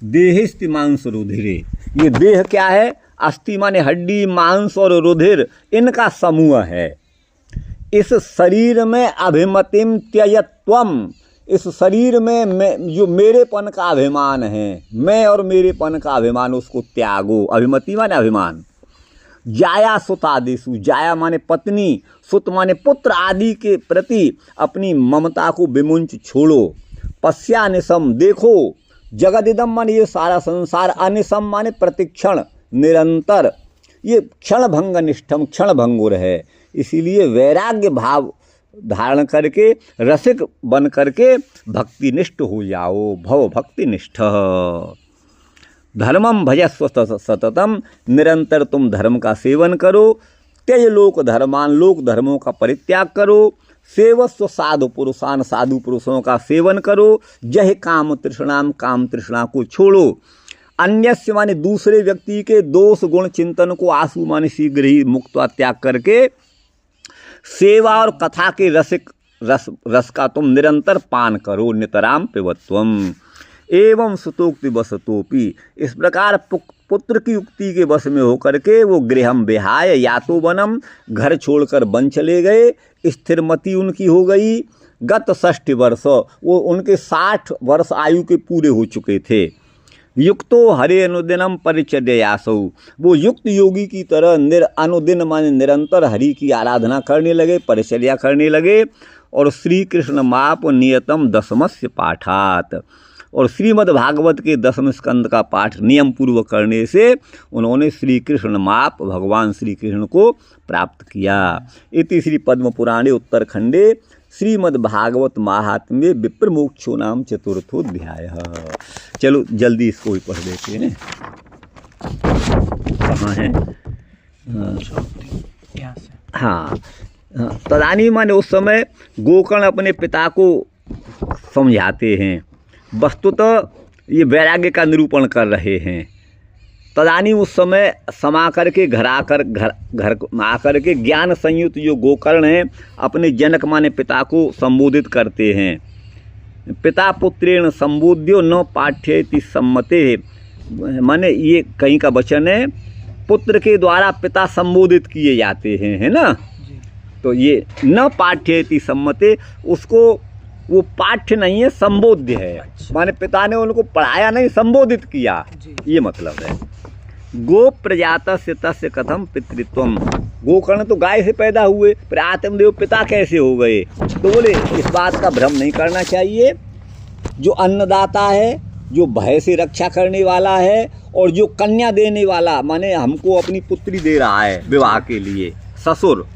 देहिस्ति मांस रुधिरे, ये देह क्या है, अस्थि माने हड्डी, मांस और रुधिर इनका समूह है। इस शरीर में अभिमतिम त्यजत्वम, इस शरीर में मैं जो मेरेपन का अभिमान है, मैं और मेरेपन का अभिमान, उसको त्यागो। अभिमति माने अभिमान। जाया सुतादिशु, जाया माने पत्नी, सुत माने पुत्र आदि के प्रति अपनी ममता को विमुंच छोड़ो। पश्यानिशम, देखो। जगदिदम माने ये सारा संसार, अनिशम माने प्रतिक्षण निरंतर, ये क्षण भंग निष्ठम, क्षण भंगुर है। इसीलिए वैराग्य भाव धारण करके रसिक बन करके भक्ति निष्ठ हो जाओ। भव भक्ति निष्ठ। धर्मम भजस्व सततम, निरंतर तुम धर्म का सेवन करो। त्यज लोक धर्मान, लोक धर्मों का परित्याग करो। सेवस्व साधु पुरुषान, साधु पुरुषों का सेवन करो। जह काम तृष्णाम, काम तृष्णा को छोड़ो। अन्यस्य माने दूसरे व्यक्ति के दोष गुण चिंतन को आंसू माने शीघ्र ही मुक्त त्याग करके सेवा और कथा के रस का तुम निरंतर पान करो। नितराम पिबत्वम एवं सुतोक्ति बसतोपि, इस प्रकार पुत्र की युक्ति के बस में होकर के वो गृहम विहाय यातो वनम, घर छोड़कर वन चले गए। स्थिरमति उनकी हो गई। गत 60 वर्ष, वो उनके 60 वर्ष आयु के पूरे हो चुके थे। युक्तो हरे अनुदिनम परिचर्यासौ, वो युक्त योगी की तरह अनुदिन माने निरंतर हरि की आराधना करने लगे, परिचर्या करने लगे। और श्री कृष्ण माप नियतम दशमस्य पाठात, और श्रीमद् भागवत के 10वें स्कंद का पाठ नियम पूर्वक करने से उन्होंने श्री कृष्ण माप भगवान श्री कृष्ण को प्राप्त किया। इति श्री पद्म पुराणे उत्तरखंडे श्रीमद् भागवत महात्म्ये विप्रमोक्षो नाम चतुर्थोध्याय। चलो जल्दी इसको भी पढ़ देते हैं। कहाँ है? हाँ, तदानी माने उस समय गोकर्ण अपने पिता को समझाते हैं। वस्तुतः ये वैराग्य का निरूपण कर रहे हैं। तदानी उस समय समा करके घर आकर के ज्ञान संयुक्त जो गोकर्ण हैं अपने जनक माने पिता को संबोधित करते हैं। पिता पुत्रेण संबोध्यो न पाठ्येति सम्मते, माने ये कहीं का वचन है पुत्र के द्वारा पिता संबोधित किए जाते हैं, है ना। जी। तो ये न पाठ्येति सम्मते, उसको वो पाठ्य नहीं है, संबोध्य है। अच्छा। माने पिता ने उनको पढ़ाया नहीं, संबोधित किया, जी। ये मतलब है। गो प्रजातस्य तस्य कथम पितृत्वम, गोकर्ण तो गाय से पैदा हुए, फिर आत्मदेव पिता कैसे हो गए। तो बोले इस बात का भ्रम नहीं करना चाहिए। जो अन्नदाता है, जो भय से रक्षा करने वाला है, और जो कन्या देने वाला, माने हमको अपनी पुत्री दे रहा है विवाह के लिए, ससुर,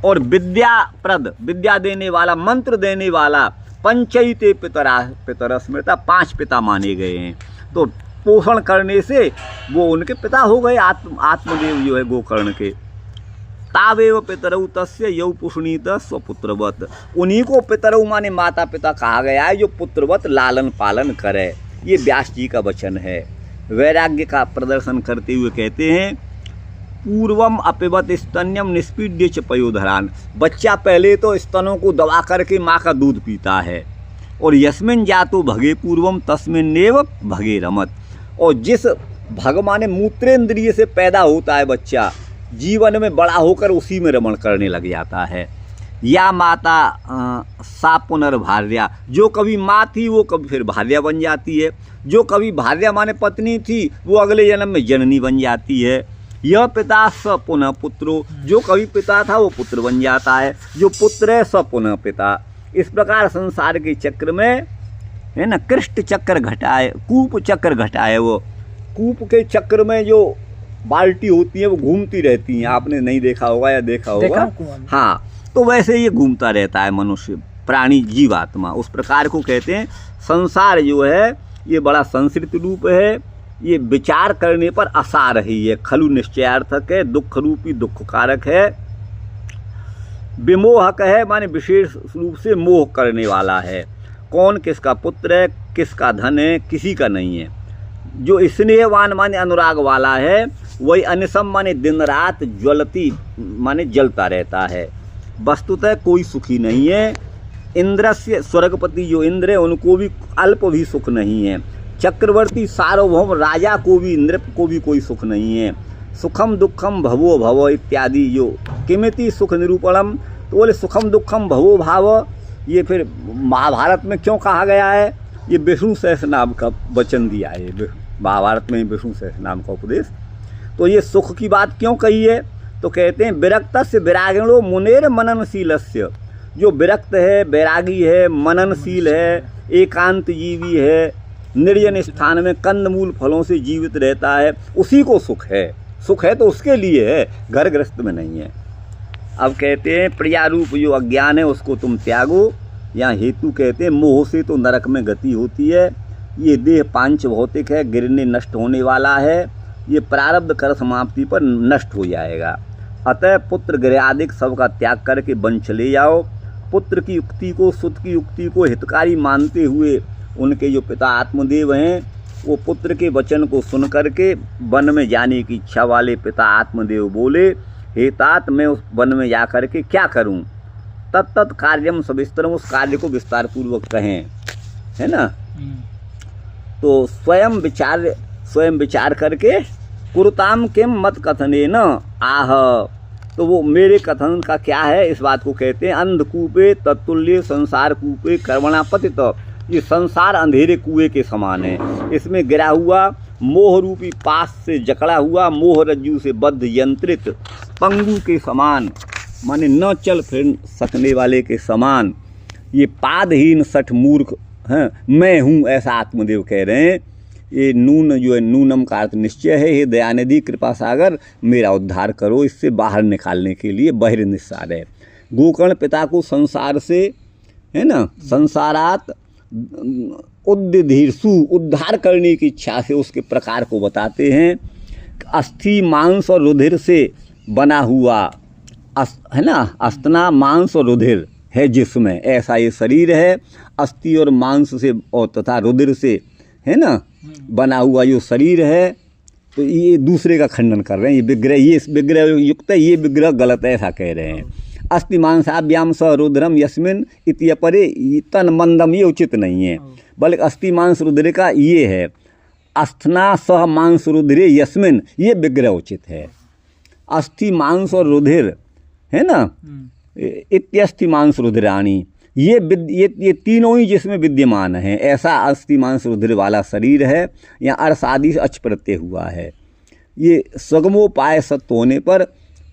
और विद्याप्रद, विद्या देने वाला, मंत्र देने वाला, पंचैते पितर स्मृता, 5 पिता माने गए हैं। तो पोषण करने से वो उनके पिता हो गए, आत्मदेव जो है गोकर्ण के। तावेव पितरऊ तस्य यौ पुष्णीत स्वपुत्रवत, उन्हीं को पितरऊ माने माता पिता कहा गया है, जो पुत्रवत लालन पालन करे। ये व्यास जी का वचन है। वैराग्य का प्रदर्शन करते हुए कहते हैं, पूर्वम अपिबत स्तन्यम निष्पीड्य च पयोधरान, बच्चा पहले तो स्तनों को दबा करके माँ का दूध पीता है। और यस्मिन जातो भगे पूर्वम तस्मिन नेव भगे रमत, और जिस भग माने मूत्रेंद्रिय से पैदा होता है बच्चा, जीवन में बड़ा होकर उसी में रमण करने लग जाता है। या माता सा पुनर्भार्या, जो कभी माँ थी वो कभी फिर भार्या बन जाती है, जो कभी भार्या माने पत्नी थी वो अगले जन्म में जननी बन जाती है। यह पिता स पुनः पुत्रो, जो कभी पिता था वो पुत्र बन जाता है, जो पुत्र है स पुनः पिता। इस प्रकार संसार के चक्र में, है ना, कृष्ट चक्र घटाए, कूप चक्र घटाए। वो कूप के चक्र में जो बाल्टी होती है वो घूमती रहती हैं, आपने नहीं देखा होगा या देखा होगा। हाँ, तो वैसे ये घूमता रहता है मनुष्य, प्राणी, जीवात्मा, उस प्रकार को कहते हैं। संसार जो है ये बड़ा संस्कृत रूप है, ये विचार करने पर असार है, ये खलु निश्चयार्थक है, दुख रूपी दुख कारक है, विमोहक है, माने विशेष रूप से मोह करने वाला है। कौन किसका पुत्र है, किसका धन है, किसी का नहीं है। जो स्नेहवान माने अनुराग वाला है, वही अनिसम माने दिन रात ज्वलती माने जलता रहता है। वस्तुतः कोई सुखी नहीं है। इंद्र से, स्वर्गपति जो इंद्र है, उनको भी अल्प भी सुख नहीं है। चक्रवर्ती सार्वभौम राजा को भी, इंद्र को भी कोई सुख नहीं है। सुखम दुखम भवो भव इत्यादि जो किमिति सुख निरूपणम, तो बोले सुखम दुखम भवो भाव, ये फिर महाभारत में क्यों कहा गया है। ये विष्णु सहस्रनाम का वचन दिया है, महाभारत में विष्णु सहस्रनाम का उपदेश। तो ये सुख की बात क्यों कही है, तो कहते हैं विरक्तस्य विरागिणो मुनेर मननशीलस्य, जो विरक्त है, वैरागी है, मननशील है, एकांत जीवी है, निर्जन स्थान में कंदमूल फलों से जीवित रहता है, उसी को सुख है। सुख है तो उसके लिए है, घर गृहस्थ में नहीं है। अब कहते हैं प्रियारूप जो अज्ञान है उसको तुम त्यागो। यहाँ हेतु कहते हैं मोह से तो नरक में गति होती है। ये देह पांच भौतिक है, गिरने नष्ट होने वाला है, ये प्रारब्ध कर समाप्ति पर नष्ट हो जाएगा। अतः पुत्र गृह आदि सबका त्याग करके वन चले जाओ। पुत्र की युक्ति को, सुत की युक्ति को हितकारी मानते हुए उनके जो पिता आत्मदेव हैं, वो पुत्र के वचन को सुन करके वन में जाने की इच्छा वाले पिता आत्मदेव बोले, हे तात, मैं उस वन में जा कर के क्या करूं। तत्त कार्यम सविस्तरम, उस कार्य को विस्तार पूर्वक कहें, है ना। तो स्वयं विचार करके कुरुताम किम मत कथने न आह, तो वो मेरे कथन का क्या है, इस बात को कहते हैं अंधकूपे तत्तुल्य संसार कूपे कर्मणा पतित। ये संसार अंधेरे कुएं के समान है, इसमें गिरा हुआ मोह रूपी पास से जकड़ा हुआ, मोह रज्जू से बद्ध यंत्रित पंगु के समान, माने न चल फिर सकने वाले के समान, ये पादहीन सठ मूर्ख हैं मैं हूँ, ऐसा आत्मदेव कह रहे हैं। ये नून जो है, नूनम का अर्थ निश्चय है। हे दयानिधि कृपा सागर, मेरा उद्धार करो, इससे बाहर निकालने के लिए बहिर निस्सार है। गोकर्ण पिता को संसार से, है ना, संसारात उद्धीर्षु, उद्धार करने की इच्छा से उसके प्रकार को बताते हैं। अस्थि मांस और रुधिर से बना हुआ, है ना, अस्तना मांस और रुधिर है जिसमें, ऐसा ये शरीर है। अस्थि और मांस से और तथा रुधिर से, है ना, बना हुआ जो शरीर है, तो ये दूसरे का खंडन कर रहे हैं। ये विग्रह, ये विग्रह युक्त है, ये विग्रह गलत है, ऐसा कह रहे हैं। अस्थि मांसाभ्याम स रुद्रम यस्मिन इत्यपरे तन मंदम, ये उचित नहीं है, बल्कि अस्थि मांस रुद्र का ये है। अस्थना सह मांस रुधिरे यस्मिन, ये विग्रह उचित है। अस्थि मांस और रुधिर है ना, इत्यस्थि मांस रुधिराणी, ये तीनों ही जिसमें विद्यमान हैं, ऐसा अस्थि मांस रुधिर वाला शरीर है। यहाँ अर्श आदि से अच प्रत्यय हुआ है। ये सुगमोपाय सत्य होने पर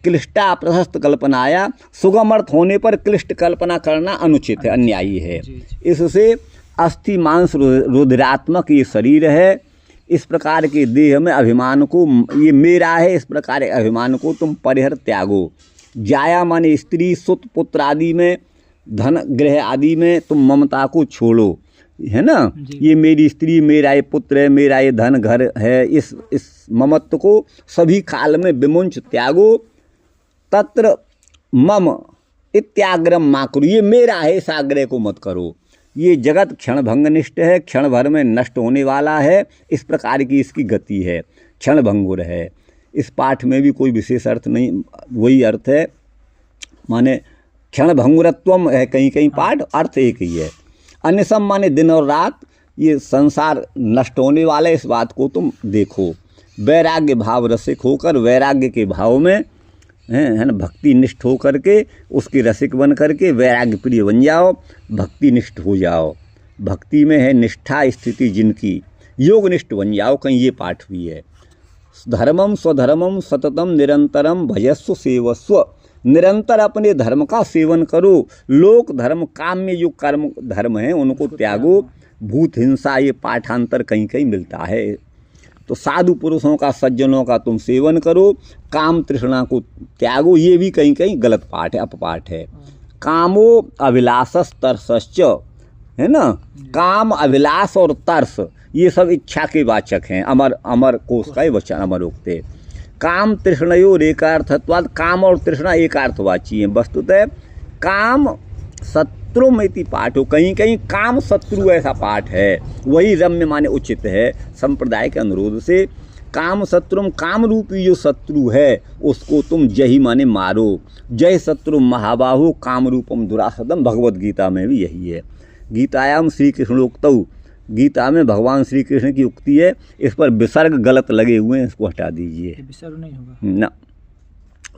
क्लिष्टा प्रशस्त कल्पनाया, सुगम अर्थ होने पर क्लिष्ट कल्पना करना अनुचित है, अन्यायी है। इससे अस्थि मांस रुधिरात्मक ये शरीर है। इस प्रकार के देह में अभिमान को, ये मेरा है, इस प्रकार के अभिमान को तुम परिहर त्यागो। जाया माने स्त्री, सुत पुत्र आदि में, धन गृह आदि में तुम ममता को छोड़ो, है ना। ये मेरी स्त्री, मेरा ये पुत्र है, मेरा ये धन घर है, इस ममत्व को सभी काल में विमुंच त्यागो। तत्र मम इत्याग्रम मा करो, ये मेरा है इस आग्रह को मत करो। ये जगत क्षण भंगनिष्ठ है, क्षण भर में नष्ट होने वाला है, इस प्रकार की इसकी गति है, क्षण भंगुर है। इस पाठ में भी कोई विशेष अर्थ नहीं, वही अर्थ है, माने क्षण भंगुरत्वम है कहीं कहीं पाठ, अर्थ एक ही है। अन्य सब माने दिन और रात, ये संसार नष्ट होने वाला है, इस बात को तुम देखो। वैराग्य भाव रसिक होकर, वैराग्य के भाव में है ना, भक्ति निष्ठ हो करके, उसके रसिक बन करके वैराग्य प्रिय बन जाओ, भक्ति निष्ठ हो जाओ। भक्ति में है निष्ठा स्थिति जिनकी, योग निष्ठ बन जाओ, कहीं ये पाठ भी है। धर्मम स्वधर्मम सततम निरंतरम भजस्व सेवस्व, निरंतर अपने धर्म का सेवन करो। लोक धर्म, काम में जो कर्म धर्म है उनको त्यागो। भूत हिंसा, ये पाठांतर कहीं कहीं मिलता है। तो साधु पुरुषों का, सज्जनों का तुम सेवन करो, काम तृष्णा को त्यागो, ये भी कहीं कहीं गलत पाठ है, अपपाठ है। कामो अभिलाषस तरसश्च, है ना, काम अभिलाष और तरस ये सब इच्छा के वाचक हैं। अमर कोश का ये वचन अमरोक्त है। काम तृष्णयो एकार्थत्वाद, काम और तृष्णा एकार्थवाची हैं। वस्तुतः काम शत्रुम इति पाठ हो, कहीं कहीं काम शत्रु ऐसा पाठ है, वही रम्य माने उचित है संप्रदाय के अनुरोध से। काम शत्रुम, काम रूपी जो शत्रु है उसको तुम जही माने मारो। जय शत्रु महाबाहु काम रूपम दुरासदम, भगवद गीता में भी यही है। गीतायाम श्री कृष्णोक्तौ, गीता में भगवान श्री कृष्ण की उक्ति है। इस पर विसर्ग गलत लगे हुए हैं, इसको हटा दीजिए। विसर्ग नहीं होगा ना,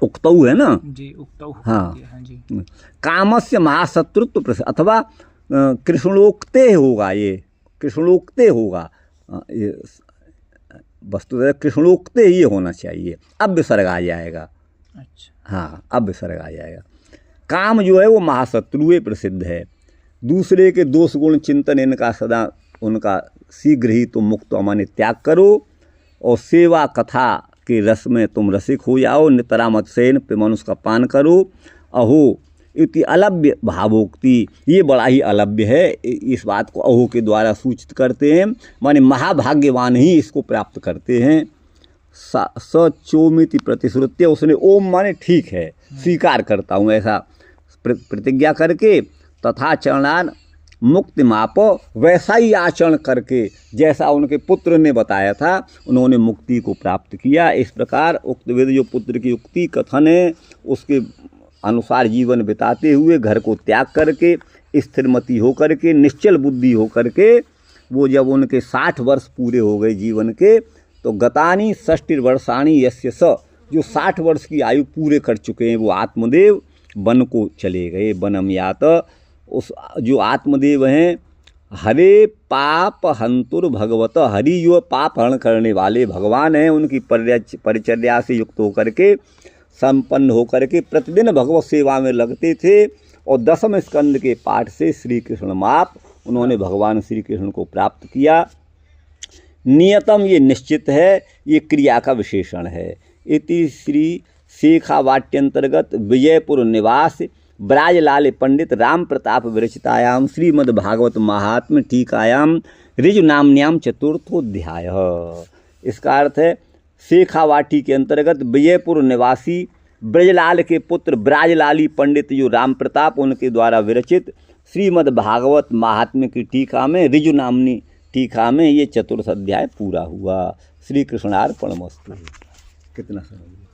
उक्तौ है ना जी, उक्तौ। हाँ जी। कामस्य महाशत्रुत्व प्रसिद्ध, अथवा कृष्णोक्ते होगा, ये कृष्णोक्ते होगा, ये वस्तुतः कृष्णोक्ते ही होना चाहिए। अब विसर्ग आ जाएगा। अच्छा, हाँ, अब विसर्ग आ जाएगा। काम जो है वो महाशत्रु प्रसिद्ध है। दूसरे के दोष गुण चिंतन इनका सदा, उनका शीघ्र ही तुम मुक्त माने त्याग करो, और सेवा कथा के रस में तुम रसिक हो जाओ। नितरा मत्स्यन पे मनुष्य का पान करो। अहो इति अलभ्य भावोक्ति, ये बड़ा ही अलभ्य है। इस बात को अहो के द्वारा सूचित करते हैं, माने महाभाग्यवान ही इसको प्राप्त करते हैं। सचोमिति प्रतिश्रुत्य, उसने ओम माने ठीक है, स्वीकार करता हूँ ऐसा प्रतिज्ञा करके, तथा चरणान मुक्ति माप, वैसा ही आचरण करके जैसा उनके पुत्र ने बताया था, उन्होंने मुक्ति को प्राप्त किया। इस प्रकार उक्त वेद जो पुत्र की उक्ति कथन है, उसके अनुसार जीवन बिताते हुए, घर को त्याग करके, स्थिरमती होकर के, निश्चल बुद्धि होकर के, वो जब उनके 60 वर्ष पूरे हो गए जीवन के, तो गतानी 60 वर्षाणी यस्य स, जो 60 वर्ष की आयु पूरे कर चुके हैं वो आत्मदेव वन को चले गए। वनम यात, उस जो आत्मदेव हैं, हरे पाप हंतुर भगवत, हरि जो पाप हरण करने वाले भगवान हैं, उनकी परिचर्या से युक्त होकर के, संपन्न होकर के प्रतिदिन भगवत सेवा में लगते थे। और 10वें स्कंद के पाठ से श्री कृष्ण माप, उन्होंने भगवान श्री कृष्ण को प्राप्त किया। नियतम, ये निश्चित है, ये क्रिया का विशेषण है। इति श्री शेखावाट्यंतर्गत विजयपुर निवास ब्राजलाल पंडित राम प्रताप विरचितायाम श्रीमद्भागवत महात्म्य टीकायाम ऋजुनाम्न्याम चतुर्थोध्याय। इसका अर्थ है, शेखावाटी के अंतर्गत विजयपुर निवासी ब्रजलाल के पुत्र ब्राजलाली पंडित जो राम प्रताप, उनके द्वारा विरचित श्रीमद्भागवत महात्म्य की टीका में, ऋजु नामनी टीका में ये चतुर्थ अध्याय पूरा हुआ। श्री कृष्णार्पणमस्तु। कितना समय